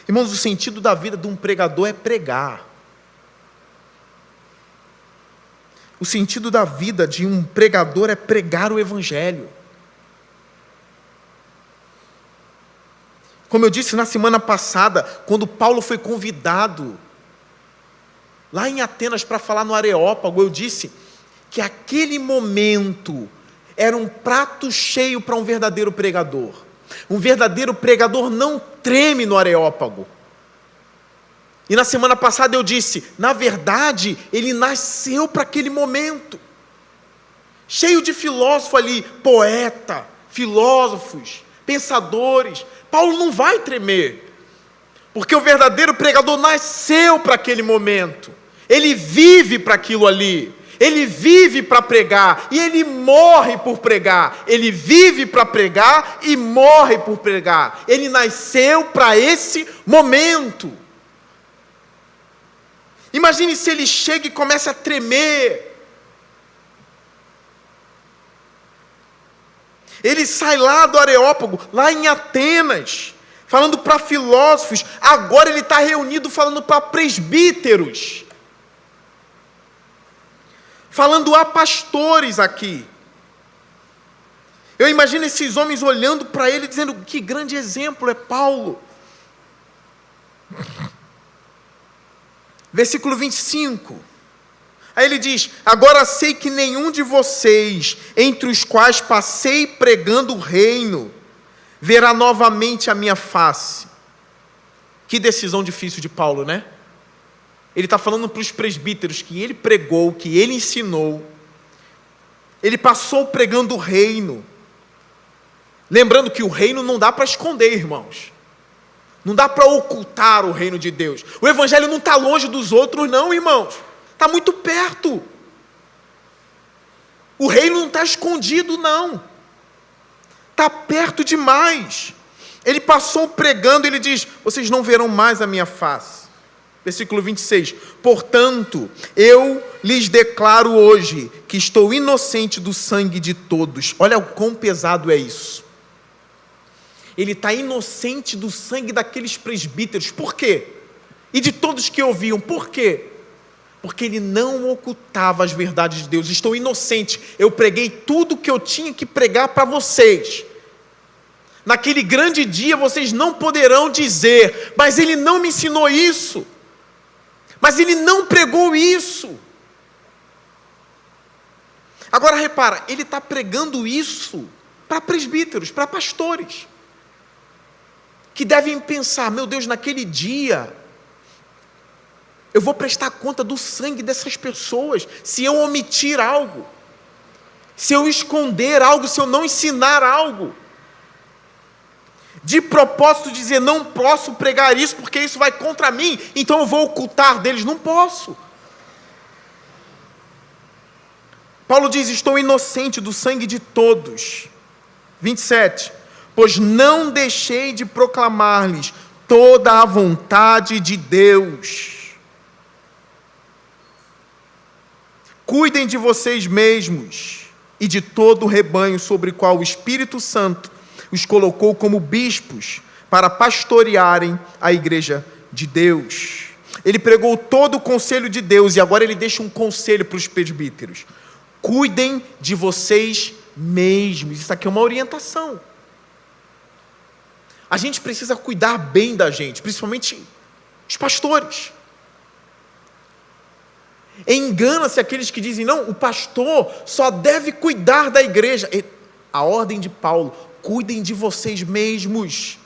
Irmãos, o sentido da vida de um pregador é pregar. O sentido da vida de um pregador é pregar o Evangelho. Como eu disse na semana passada, quando Paulo foi convidado lá em Atenas para falar no Areópago, eu disse que aquele momento era um prato cheio para um verdadeiro pregador. Um verdadeiro pregador não treme no Areópago. E na semana passada eu disse, na verdade, ele nasceu para aquele momento. Cheio de filósofo ali, poeta, filósofos, pensadores. Paulo não vai tremer, porque o verdadeiro pregador nasceu para aquele momento. Ele vive para aquilo ali. Ele vive para pregar e ele morre por pregar. Ele vive para pregar e morre por pregar. Ele nasceu para esse momento. Imagine se ele chega e começa a tremer. Ele sai lá do Areópago, lá em Atenas, falando para filósofos. Agora ele está reunido falando para presbíteros. Falando a pastores aqui. Eu imagino esses homens olhando para ele, dizendo, que grande exemplo é Paulo. Versículo 25. Aí ele diz, agora sei que nenhum de vocês, entre os quais passei pregando o reino, verá novamente a minha face. Que decisão difícil de Paulo, né? Ele está falando para os presbíteros que ele pregou, que ele ensinou, Ele passou pregando o reino. Lembrando que o reino não dá para esconder, irmãos. Não dá para ocultar o reino de Deus. O evangelho não está longe dos outros, não, irmãos. Está muito perto. O reino não está escondido, não. Está perto demais. Ele passou pregando, ele diz: vocês não verão mais a minha face. Versículo 26. Portanto, eu lhes declaro hoje que estou inocente do sangue de todos. Olha o quão pesado é isso. Ele está inocente do sangue daqueles presbíteros. Por quê? E de todos que ouviam. Por quê? Porque ele não ocultava as verdades de Deus. Estou inocente. Eu preguei tudo o que eu tinha que pregar para vocês. Naquele grande dia vocês não poderão dizer: mas ele não me ensinou isso. Mas ele não pregou isso. Agora repara, ele está pregando isso para presbíteros, para pastores, que devem pensar: meu Deus, naquele dia eu vou prestar conta do sangue dessas pessoas, se eu omitir algo, se eu esconder algo, se eu não ensinar algo. De propósito dizer: não posso pregar isso porque isso vai contra mim, então eu vou ocultar deles. Não posso. Paulo diz: estou inocente do sangue de todos. 27. Pois não deixei de proclamar-lhes toda a vontade de Deus. Cuidem de vocês mesmos e de todo o rebanho sobre o qual o Espírito Santo os colocou como bispos para pastorearem a igreja de Deus. Ele pregou todo o conselho de Deus e agora ele deixa um conselho para os presbíteros: cuidem de vocês mesmos. Isso aqui é uma orientação. A gente precisa cuidar bem da gente, principalmente os pastores. Engana-se aqueles que dizem: não, o pastor só deve cuidar da igreja. A ordem de Paulo: cuidem de vocês mesmos.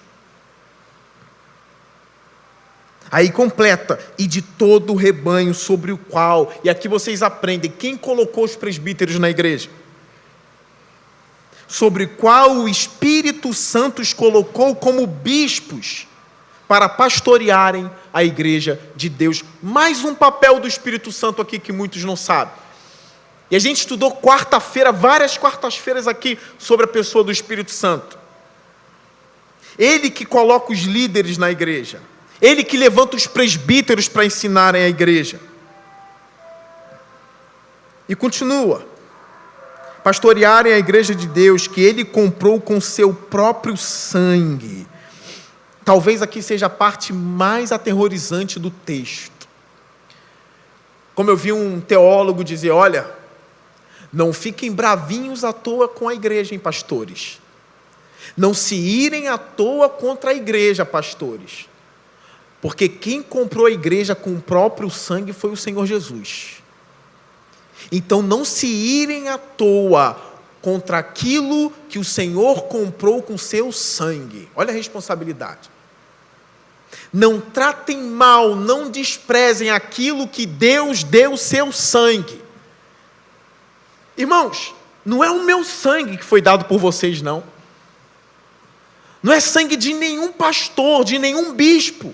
Aí completa: e de todo o rebanho sobre o qual, e aqui vocês aprendem, quem colocou os presbíteros na igreja? Sobre o qual o Espírito Santo os colocou como bispos, para pastorearem a igreja de Deus. Mais um papel do Espírito Santo aqui que muitos não sabem. E a gente estudou quarta-feira, várias quartas-feiras aqui, sobre a pessoa do Espírito Santo. Ele que coloca os líderes na igreja. Ele que levanta os presbíteros para ensinarem a igreja. E continua: pastorearem a igreja de Deus, que ele comprou com seu próprio sangue. Talvez aqui seja a parte mais aterrorizante do texto. Como eu vi um teólogo dizer: olha, não fiquem bravinhos à toa com a igreja, hein, pastores. Não se irem à toa contra a igreja, pastores. Porque quem comprou a igreja com o próprio sangue foi o Senhor Jesus. Então não se irem à toa contra aquilo que o Senhor comprou com seu sangue. Olha a responsabilidade. Não tratem mal, não desprezem aquilo que Deus deu seu sangue. Irmãos, não é o meu sangue que foi dado por vocês, não. Não é sangue de nenhum pastor, de nenhum bispo.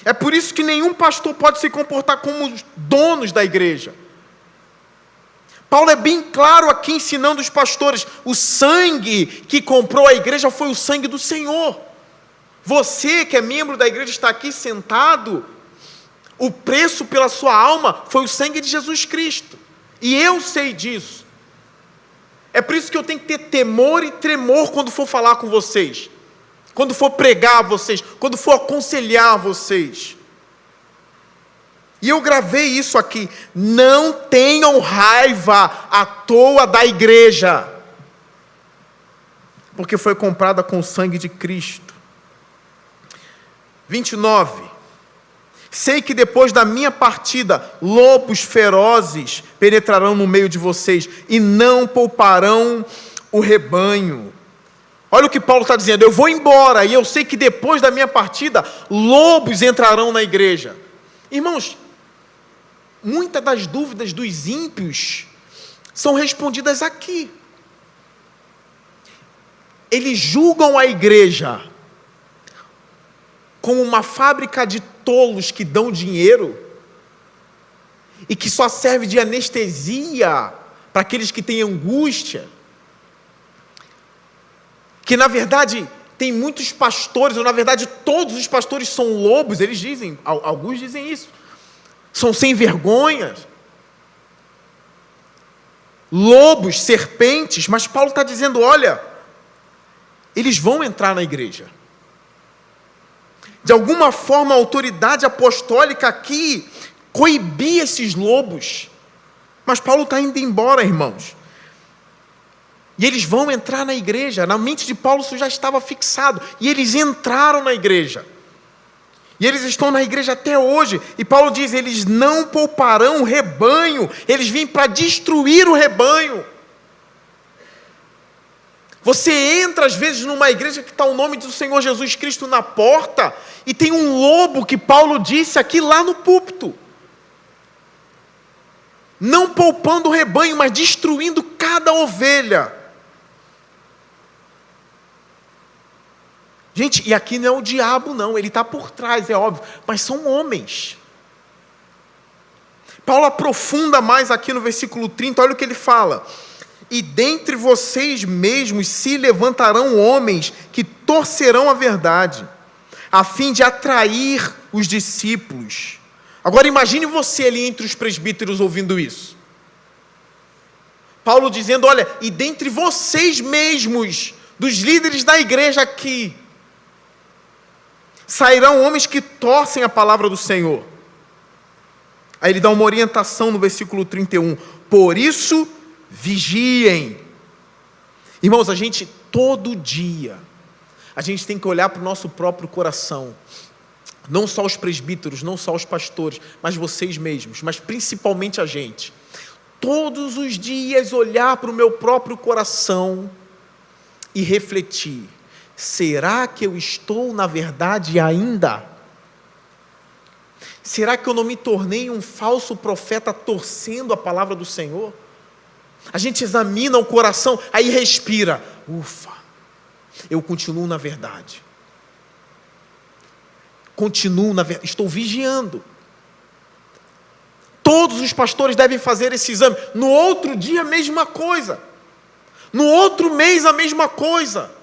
É por isso que nenhum pastor pode se comportar como os donos da igreja. Paulo é bem claro aqui ensinando os pastores: o sangue que comprou a igreja foi o sangue do Senhor. Você que é membro da igreja está aqui sentado, o preço pela sua alma foi o sangue de Jesus Cristo. E eu sei disso. É por isso que eu tenho que ter temor e tremor quando for falar com vocês, quando for pregar a vocês, quando for aconselhar vocês. E eu gravei isso aqui: não tenham raiva à toa da igreja, porque foi comprada com o sangue de Cristo. 29. Sei que depois da minha partida, lobos ferozes penetrarão no meio de vocês e não pouparão o rebanho. Olha o que Paulo está dizendo: eu vou embora e eu sei que depois da minha partida, lobos entrarão na igreja. Irmãos, muitas das dúvidas dos ímpios são respondidas aqui. Eles julgam a igreja como uma fábrica de tolos que dão dinheiro e que só serve de anestesia para aqueles que têm angústia. Que na verdade tem muitos pastores, ou na verdade todos os pastores são lobos, eles dizem, alguns dizem isso, são sem vergonhas, lobos, serpentes, mas Paulo está dizendo, olha, eles vão entrar na igreja. De alguma forma a autoridade apostólica aqui coibia esses lobos, mas Paulo está indo embora, irmãos. E eles vão entrar na igreja. Na mente de Paulo isso já estava fixado. E eles entraram na igreja. E eles estão na igreja até hoje. E Paulo diz, eles não pouparão o rebanho. Eles vêm para destruir o rebanho. Você entra às vezes numa igreja que está o nome do Senhor Jesus Cristo na porta. E tem um lobo que Paulo disse aqui lá no púlpito. Não poupando o rebanho, mas destruindo cada ovelha. Gente, e aqui não é o diabo não, ele está por trás, é óbvio, mas são homens. Paulo aprofunda mais aqui no versículo 30, olha o que ele fala. E dentre vocês mesmos se levantarão homens que torcerão a verdade, a fim de atrair os discípulos. Agora imagine você ali entre os presbíteros ouvindo isso. Paulo dizendo, olha, e dentre vocês mesmos, dos líderes da igreja aqui, sairão homens que torcem a palavra do Senhor. Aí ele dá uma orientação no versículo 31. Por isso, vigiem. Irmãos, a gente todo dia, a gente tem que olhar para o nosso próprio coração. Não só os presbíteros, não só os pastores, mas vocês mesmos, mas principalmente a gente. Todos os dias olhar para o meu próprio coração e refletir. Será que eu estou na verdade ainda? Será que eu não me tornei um falso profeta torcendo a palavra do Senhor? A gente examina o coração, aí respira. Ufa, eu continuo na verdade. Continuo na verdade, estou vigiando. Todos os pastores devem fazer esse exame. No outro dia, a mesma coisa. No outro mês, a mesma coisa.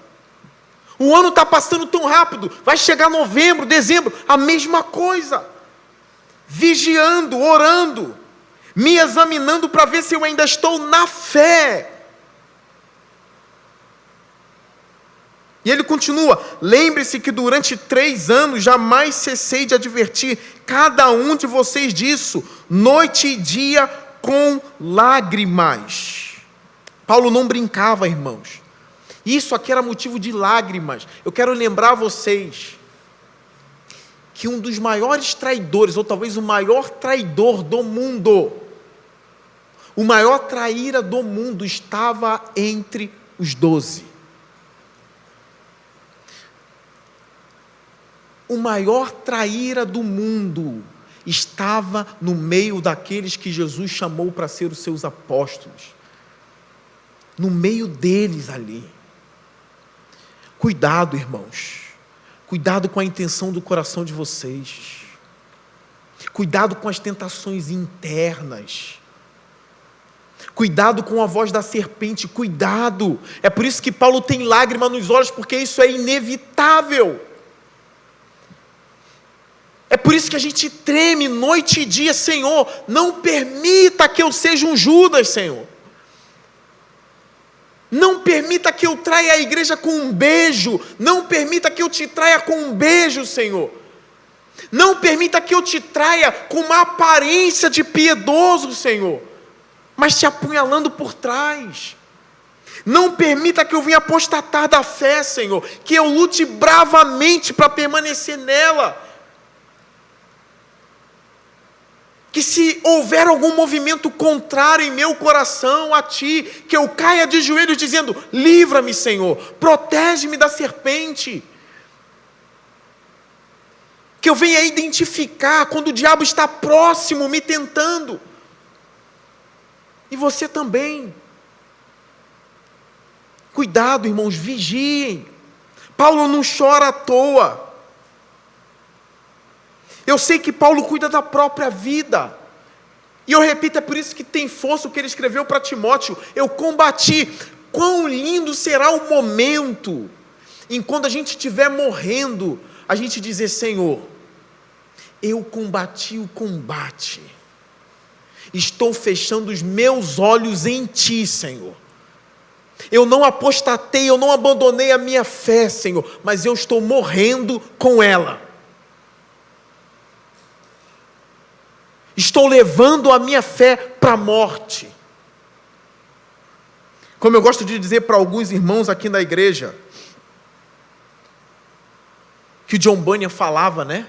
O ano está passando tão rápido, vai chegar novembro, dezembro, a mesma coisa. Vigiando, orando, me examinando para ver se eu ainda estou na fé. E ele continua, lembre-se que durante 3 anos jamais cessei de advertir cada um de vocês disso, noite e dia com lágrimas. Paulo não brincava, irmãos. Isso aqui era motivo de lágrimas. Eu quero lembrar a vocês que um dos maiores traidores, ou talvez o maior traidor do mundo, o maior traíra do mundo estava entre os 12. O maior traíra do mundo estava no meio daqueles que Jesus chamou para ser os seus apóstolos. No meio deles ali. Cuidado, irmãos. Cuidado com a intenção do coração de vocês. Cuidado com as tentações internas. Cuidado com a voz da serpente. Cuidado. É por isso que Paulo tem lágrima nos olhos, porque isso é inevitável. É por isso que a gente treme noite e dia. Senhor, não permita que eu seja um Judas, Senhor. Não permita que eu traia a igreja com um beijo. Não permita que eu te traia com um beijo, Senhor. Não permita que eu te traia com uma aparência de piedoso, Senhor, mas te apunhalando por trás. Não permita que eu venha apostatar da fé, Senhor, que eu lute bravamente para permanecer nela. Que se houver algum movimento contrário em meu coração a Ti, que eu caia de joelhos dizendo, livra-me, Senhor, protege-me da serpente. Que eu venha identificar quando o diabo está próximo, me tentando. E você também. Cuidado, irmãos, vigiem. Paulo não chora à toa. Eu sei que Paulo cuida da própria vida. E eu repito, é por isso que tem força o que ele escreveu para Timóteo. Eu combati. Quão lindo será o momento em quando a gente estiver morrendo, a gente dizer: Senhor, eu combati o combate. Estou fechando os meus olhos em Ti, Senhor. Eu não apostatei, eu não abandonei a minha fé, Senhor, mas eu estou morrendo com ela. Estou levando a minha fé para a morte. Como eu gosto de dizer para alguns irmãos aqui na igreja, que o John Bunyan falava, né?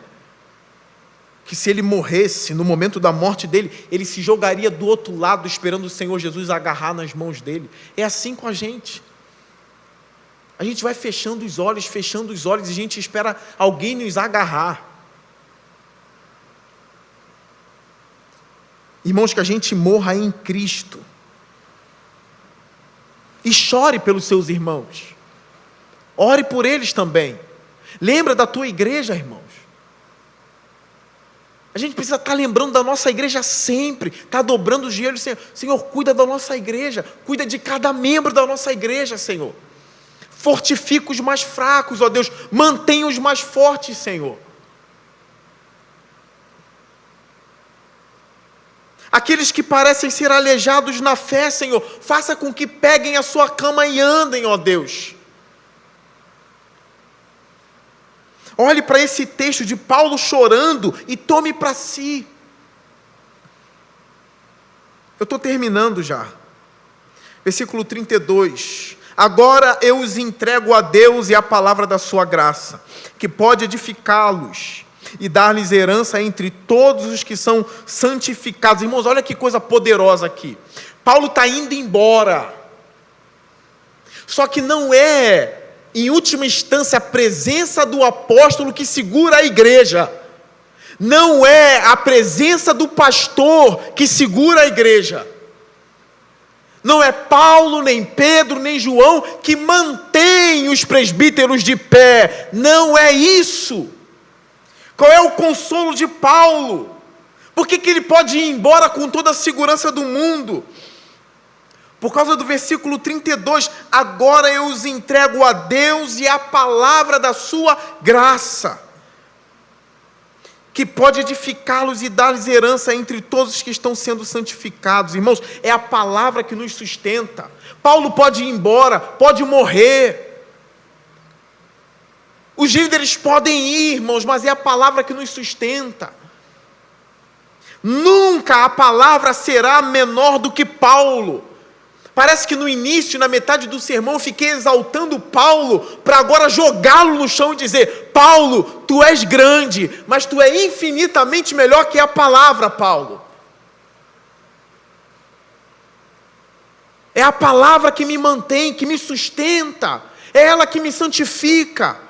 Que se ele morresse, no momento da morte dele, ele se jogaria do outro lado, esperando o Senhor Jesus agarrar nas mãos dele. É assim com a gente. A gente vai fechando os olhos, e a gente espera alguém nos agarrar. Irmãos, que a gente morra em Cristo. E chore pelos seus irmãos. Ore por eles também. Lembra da tua igreja, irmãos. A gente precisa estar lembrando da nossa igreja sempre. Estar dobrando os joelhos, Senhor. Senhor, cuida da nossa igreja. Cuida de cada membro da nossa igreja, Senhor. Fortifica os mais fracos, ó Deus. Mantenha os mais fortes, Senhor. Aqueles que parecem ser aleijados na fé, Senhor, faça com que peguem a sua cama e andem, ó Deus. Olhe para esse texto de Paulo chorando e tome para si. Eu estou terminando já. Versículo 32. Agora eu os entrego a Deus e à palavra da sua graça, que pode edificá-los e dar-lhes herança entre todos os que são santificados. Irmãos, olha que coisa poderosa aqui. Paulo está indo embora. Só que não é, em última instância, a presença do apóstolo que segura a igreja. Não é a presença do pastor que segura a igreja. Não é Paulo, nem Pedro, nem João que mantém os presbíteros de pé. Não é isso. Qual é o consolo de Paulo? Por que ele pode ir embora com toda a segurança do mundo? Por causa do versículo 32, agora eu os entrego a Deus e à palavra da sua graça, que pode edificá-los e dar-lhes herança entre todos os que estão sendo santificados. Irmãos, é a palavra que nos sustenta. Paulo pode ir embora, pode morrer. Os líderes podem ir, irmãos, mas é a palavra que nos sustenta. Nunca a palavra será menor do que Paulo. Parece que no início, na metade do sermão, eu fiquei exaltando Paulo, para agora jogá-lo no chão e dizer: Paulo, tu és grande, mas tu é infinitamente melhor que a palavra, Paulo. É a palavra que me mantém, que me sustenta, é ela que me santifica.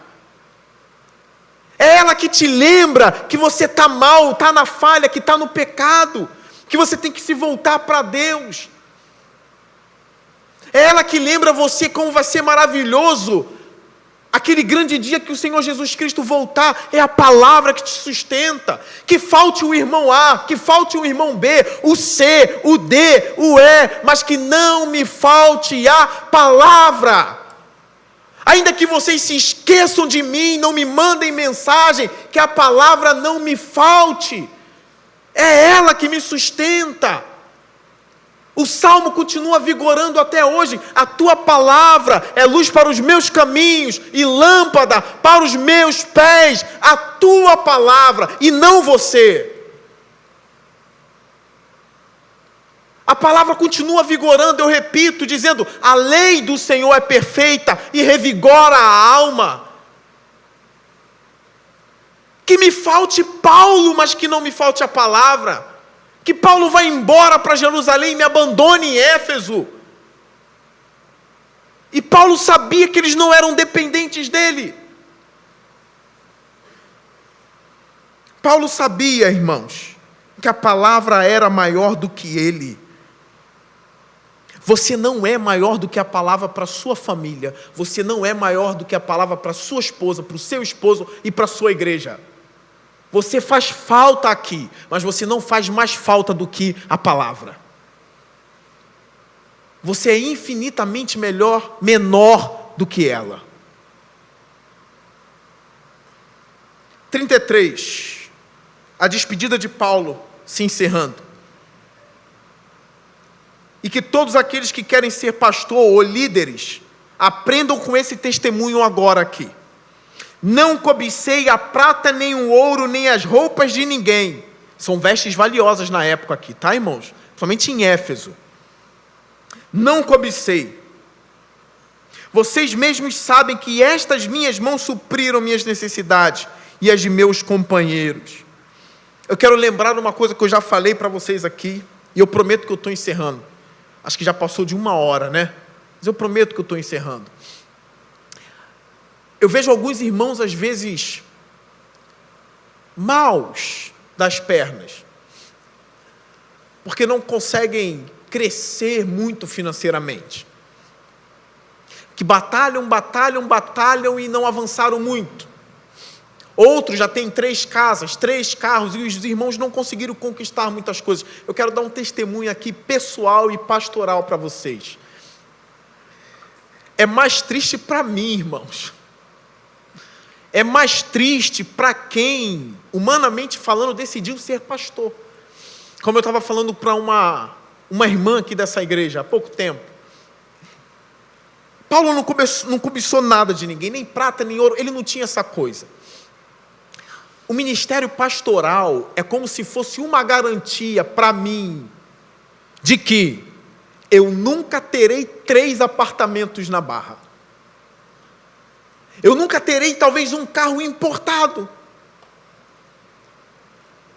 É ela que te lembra que você está mal, está na falha, que está no pecado, que você tem que se voltar para Deus. É ela que lembra você como vai ser maravilhoso aquele grande dia que o Senhor Jesus Cristo voltar. É a palavra que te sustenta. Que falte o irmão A, que falte o irmão B, o C, o D, o E, mas que não me falte a palavra. Ainda que vocês se esqueçam de mim, não me mandem mensagem, que a palavra não me falte. É ela que me sustenta. O salmo continua vigorando até hoje. A tua palavra é luz para os meus caminhos e lâmpada para os meus pés. A tua palavra e não você. A palavra continua vigorando, eu repito, dizendo: a lei do Senhor é perfeita e revigora a alma. Que me falte Paulo, mas que não me falte a palavra. Que Paulo vá embora para Jerusalém e me abandone em Éfeso. E Paulo sabia que eles não eram dependentes dele. Paulo sabia, irmãos, que a palavra era maior do que ele. Você não é maior do que a palavra para a sua família. Você não é maior do que a palavra para a sua esposa, para o seu esposo e para a sua igreja. Você faz falta aqui, mas você não faz mais falta do que a palavra. Você é infinitamente menor do que ela. 33. A despedida de Paulo se encerrando. E que todos aqueles que querem ser pastor ou líderes aprendam com esse testemunho agora aqui. Não cobicei a prata, nem o ouro, nem as roupas de ninguém. São vestes valiosas na época aqui, tá, irmãos? Somente em Éfeso. Não cobicei. Vocês mesmos sabem que estas minhas mãos supriram minhas necessidades e as de meus companheiros. Eu quero lembrar uma coisa que eu já falei para vocês aqui, e eu prometo que eu estou encerrando. Acho que já passou de 1 hora, né? Mas eu prometo que eu estou encerrando. Eu vejo alguns irmãos, às vezes, maus das pernas, porque não conseguem crescer muito financeiramente. Que batalham e não avançaram muito. Outros já têm 3 casas, 3 carros, e os irmãos não conseguiram conquistar muitas coisas. Eu quero dar um testemunho aqui pessoal e pastoral para vocês. É mais triste para mim, irmãos. É mais triste para quem, humanamente falando, decidiu ser pastor. Como eu estava falando para uma irmã aqui dessa igreja há pouco tempo. Paulo não cobiçou nada de ninguém, nem prata, nem ouro, ele não tinha essa coisa. O ministério pastoral é como se fosse uma garantia para mim de que eu nunca terei 3 apartamentos na Barra. Eu nunca terei talvez um carro importado.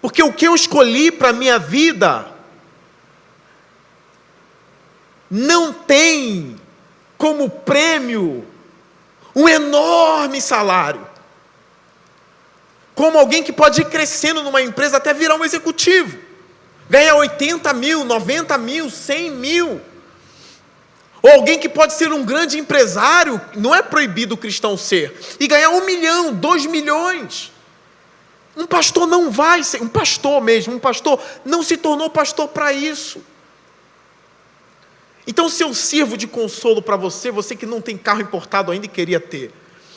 Porque o que eu escolhi para a minha vida não tem como prêmio um enorme salário. Como alguém que pode ir crescendo numa empresa até virar um executivo. Ganhar 80 mil, 90 mil, 100 mil. Ou alguém que pode ser um grande empresário, não é proibido o cristão ser, e ganhar 1 milhão, 2 milhões. Um pastor não vai ser, um pastor não se tornou pastor para isso. Então, se eu sirvo de consolo para você, você que não tem carro importado ainda e queria ter,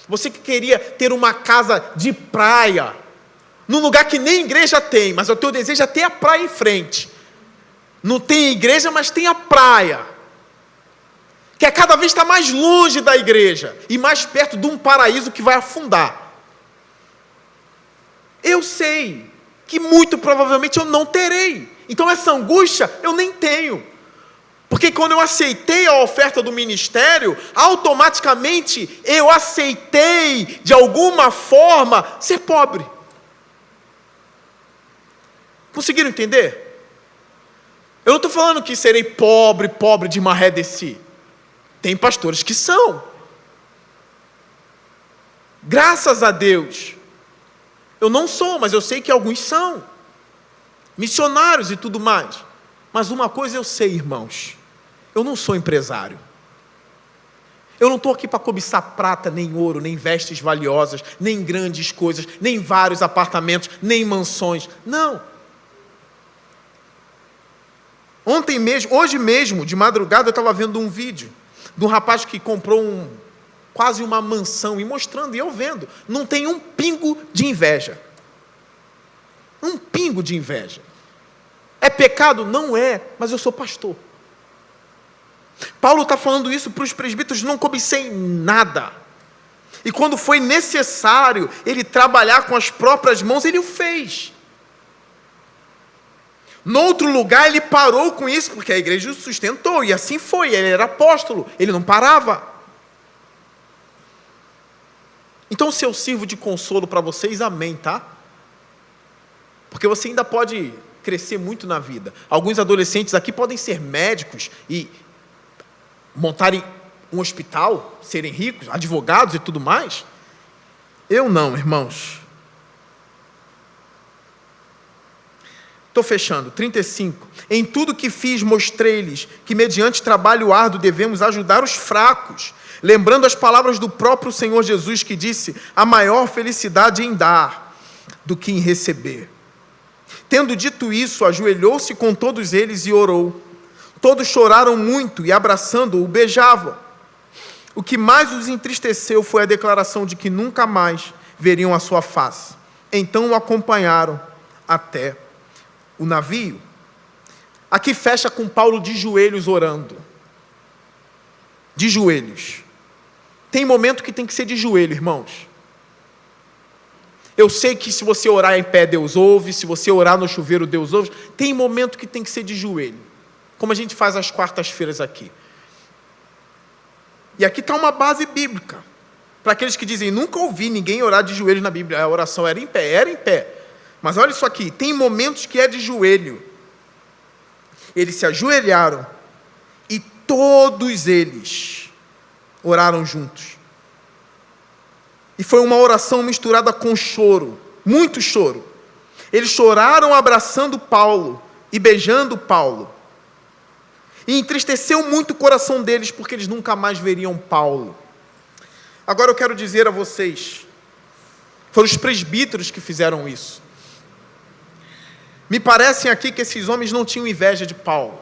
você que queria ter uma casa de praia, num lugar que nem igreja tem, mas o teu desejo é ter a praia em frente. Não tem igreja, mas tem a praia. Que cada vez está mais longe da igreja e mais perto de um paraíso que vai afundar. Eu sei que muito provavelmente eu não terei. Então essa angústia eu nem tenho. Porque quando eu aceitei a oferta do ministério, automaticamente eu aceitei, de alguma forma, ser pobre. Conseguiram entender? Eu não estou falando que serei pobre de maré de si. Tem pastores que são. Graças a Deus. Eu não sou, mas eu sei que alguns são. Missionários e tudo mais. Mas uma coisa eu sei, irmãos. Eu não sou empresário. Eu não estou aqui para cobiçar prata, nem ouro, nem vestes valiosas, nem grandes coisas, nem vários apartamentos, nem mansões. Não. Hoje mesmo, de madrugada, eu estava vendo um vídeo de um rapaz que comprou quase uma mansão, e mostrando, e eu vendo, não tem um pingo de inveja. Um pingo de inveja. É pecado? Não é, mas eu sou pastor. Paulo está falando isso para os presbíteros, não cobicei nada. E quando foi necessário ele trabalhar com as próprias mãos, ele o fez. No outro lugar ele parou com isso, porque a igreja o sustentou, e assim foi, ele era apóstolo, ele não parava. Então se eu sirvo de consolo para vocês, amém, tá? Porque você ainda pode crescer muito na vida. Alguns adolescentes aqui podem ser médicos e montarem um hospital, serem ricos, advogados e tudo mais. Eu não, irmãos. Estou fechando. 35. Em tudo que fiz, mostrei-lhes que, mediante trabalho árduo, devemos ajudar os fracos, lembrando as palavras do próprio Senhor Jesus, que disse: a maior felicidade em dar do que em receber. Tendo dito isso, ajoelhou-se com todos eles e orou. Todos choraram muito e, abraçando-o, beijavam. O que mais os entristeceu foi a declaração de que nunca mais veriam a sua face. Então o acompanharam até o navio. Aqui fecha com Paulo de joelhos orando. De joelhos. Tem momento que tem que ser de joelho, irmãos. Eu sei que se você orar em pé, Deus ouve. Se você orar no chuveiro, Deus ouve. Tem momento que tem que ser de joelho, como a gente faz às quartas-feiras aqui. E aqui está uma base bíblica, para aqueles que dizem: nunca ouvi ninguém orar de joelhos na Bíblia. A oração era em pé, era em pé. Mas olha isso aqui, tem momentos que é de joelho. Eles se ajoelharam e todos eles oraram juntos. E foi uma oração misturada com choro, muito choro. Eles choraram abraçando Paulo e beijando Paulo. E entristeceu muito o coração deles, porque eles nunca mais veriam Paulo. Agora eu quero dizer a vocês, foram os presbíteros que fizeram isso. Me parecem aqui que esses homens não tinham inveja de Paulo.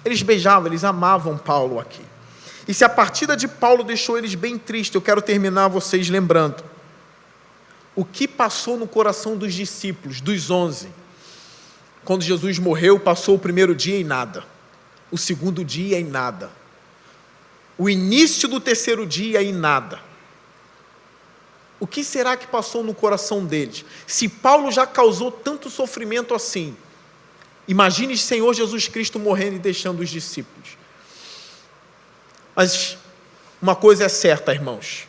Eles beijavam, eles amavam Paulo aqui. E se a partida de Paulo deixou eles bem tristes, eu quero terminar vocês lembrando o que passou no coração dos discípulos, dos 11. Quando Jesus morreu, passou o primeiro dia em nada, o segundo dia em nada, o início do terceiro dia em nada. O que será que passou no coração deles? Se Paulo já causou tanto sofrimento assim, imagine o Senhor Jesus Cristo morrendo e deixando os discípulos. Mas uma coisa é certa, irmãos,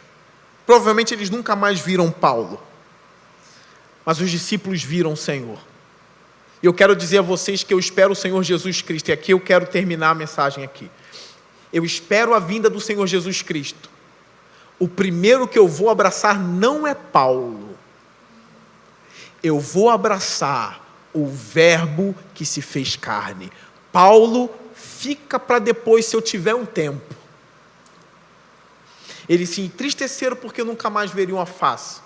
provavelmente eles nunca mais viram Paulo, mas os discípulos viram o Senhor. E eu quero dizer a vocês que eu espero o Senhor Jesus Cristo, e aqui eu quero terminar a mensagem aqui. Eu espero a vinda do Senhor Jesus Cristo. O primeiro que eu vou abraçar não é Paulo. Eu vou abraçar o Verbo que se fez carne. Paulo fica para depois, se eu tiver um tempo. Eles se entristeceram porque nunca mais veriam a face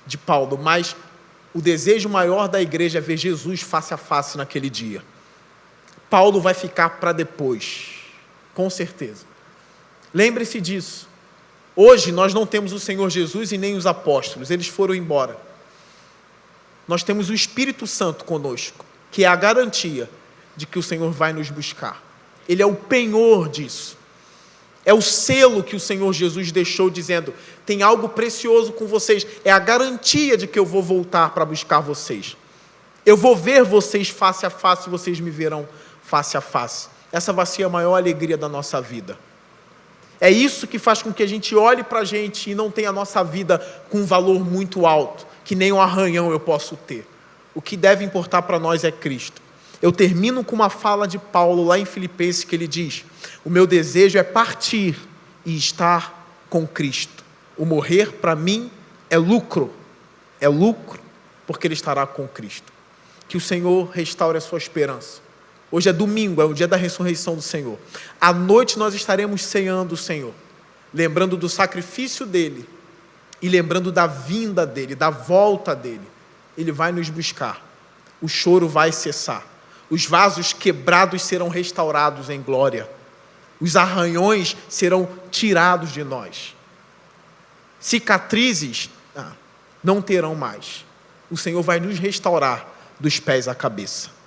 de Paulo, mas o desejo maior da igreja é ver Jesus face a face naquele dia. Paulo vai ficar para depois, com certeza. Lembre-se disso. Hoje nós não temos o Senhor Jesus e nem os apóstolos, eles foram embora. Nós temos o Espírito Santo conosco, que é a garantia de que o Senhor vai nos buscar. Ele é o penhor disso. É o selo que o Senhor Jesus deixou dizendo: tem algo precioso com vocês, é a garantia de que eu vou voltar para buscar vocês. Eu vou ver vocês face a face, vocês me verão face a face. Essa vai ser a maior alegria da nossa vida. É isso que faz com que a gente olhe para a gente e não tenha a nossa vida com um valor muito alto, que nem um arranhão eu posso ter. O que deve importar para nós é Cristo. Eu termino com uma fala de Paulo lá em Filipenses, que ele diz: o meu desejo é partir e estar com Cristo. O morrer para mim é lucro, porque ele estará com Cristo. Que o Senhor restaure a sua esperança. Hoje é domingo, é o dia da ressurreição do Senhor. À noite nós estaremos ceando o Senhor, lembrando do sacrifício dele e lembrando da vinda dele, da volta dele. Ele vai nos buscar, o choro vai cessar, os vasos quebrados serão restaurados em glória, os arranhões serão tirados de nós, cicatrizes não terão mais. O Senhor vai nos restaurar dos pés à cabeça.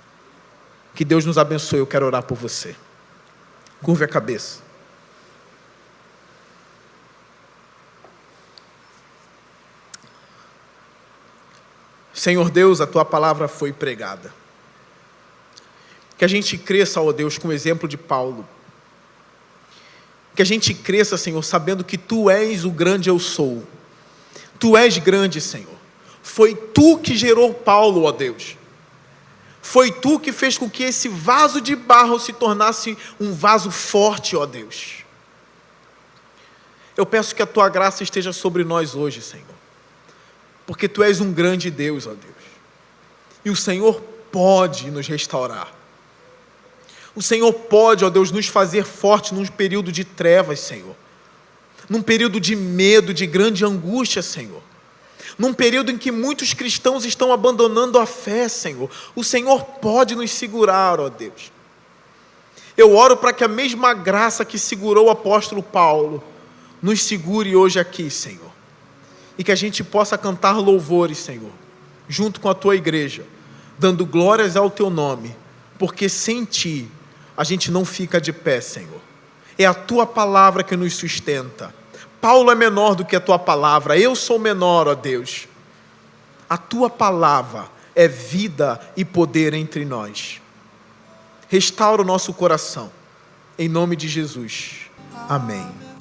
Que Deus nos abençoe. Eu quero orar por você. Curve a cabeça. Senhor Deus, a Tua palavra foi pregada. Que a gente cresça, ó Deus, com o exemplo de Paulo. Que a gente cresça, Senhor, sabendo que Tu és o grande eu sou. Tu és grande, Senhor. Foi Tu que gerou Paulo, ó Deus. Foi Tu que fez com que esse vaso de barro se tornasse um vaso forte, ó Deus. Eu peço que a Tua graça esteja sobre nós hoje, Senhor. Porque Tu és um grande Deus, ó Deus. E o Senhor pode nos restaurar. O Senhor pode, ó Deus, nos fazer fortes num período de trevas, Senhor. Num período de medo, de grande angústia, Senhor. Num período em que muitos cristãos estão abandonando a fé, Senhor. O Senhor pode nos segurar, ó Deus. Eu oro para que a mesma graça que segurou o apóstolo Paulo nos segure hoje aqui, Senhor. E que a gente possa cantar louvores, Senhor, junto com a tua igreja, dando glórias ao teu nome, porque sem ti a gente não fica de pé, Senhor. É a tua palavra que nos sustenta. Paulo é menor do que a tua palavra, eu sou menor, ó Deus. A tua palavra é vida e poder entre nós. Restaura o nosso coração, em nome de Jesus. Amém.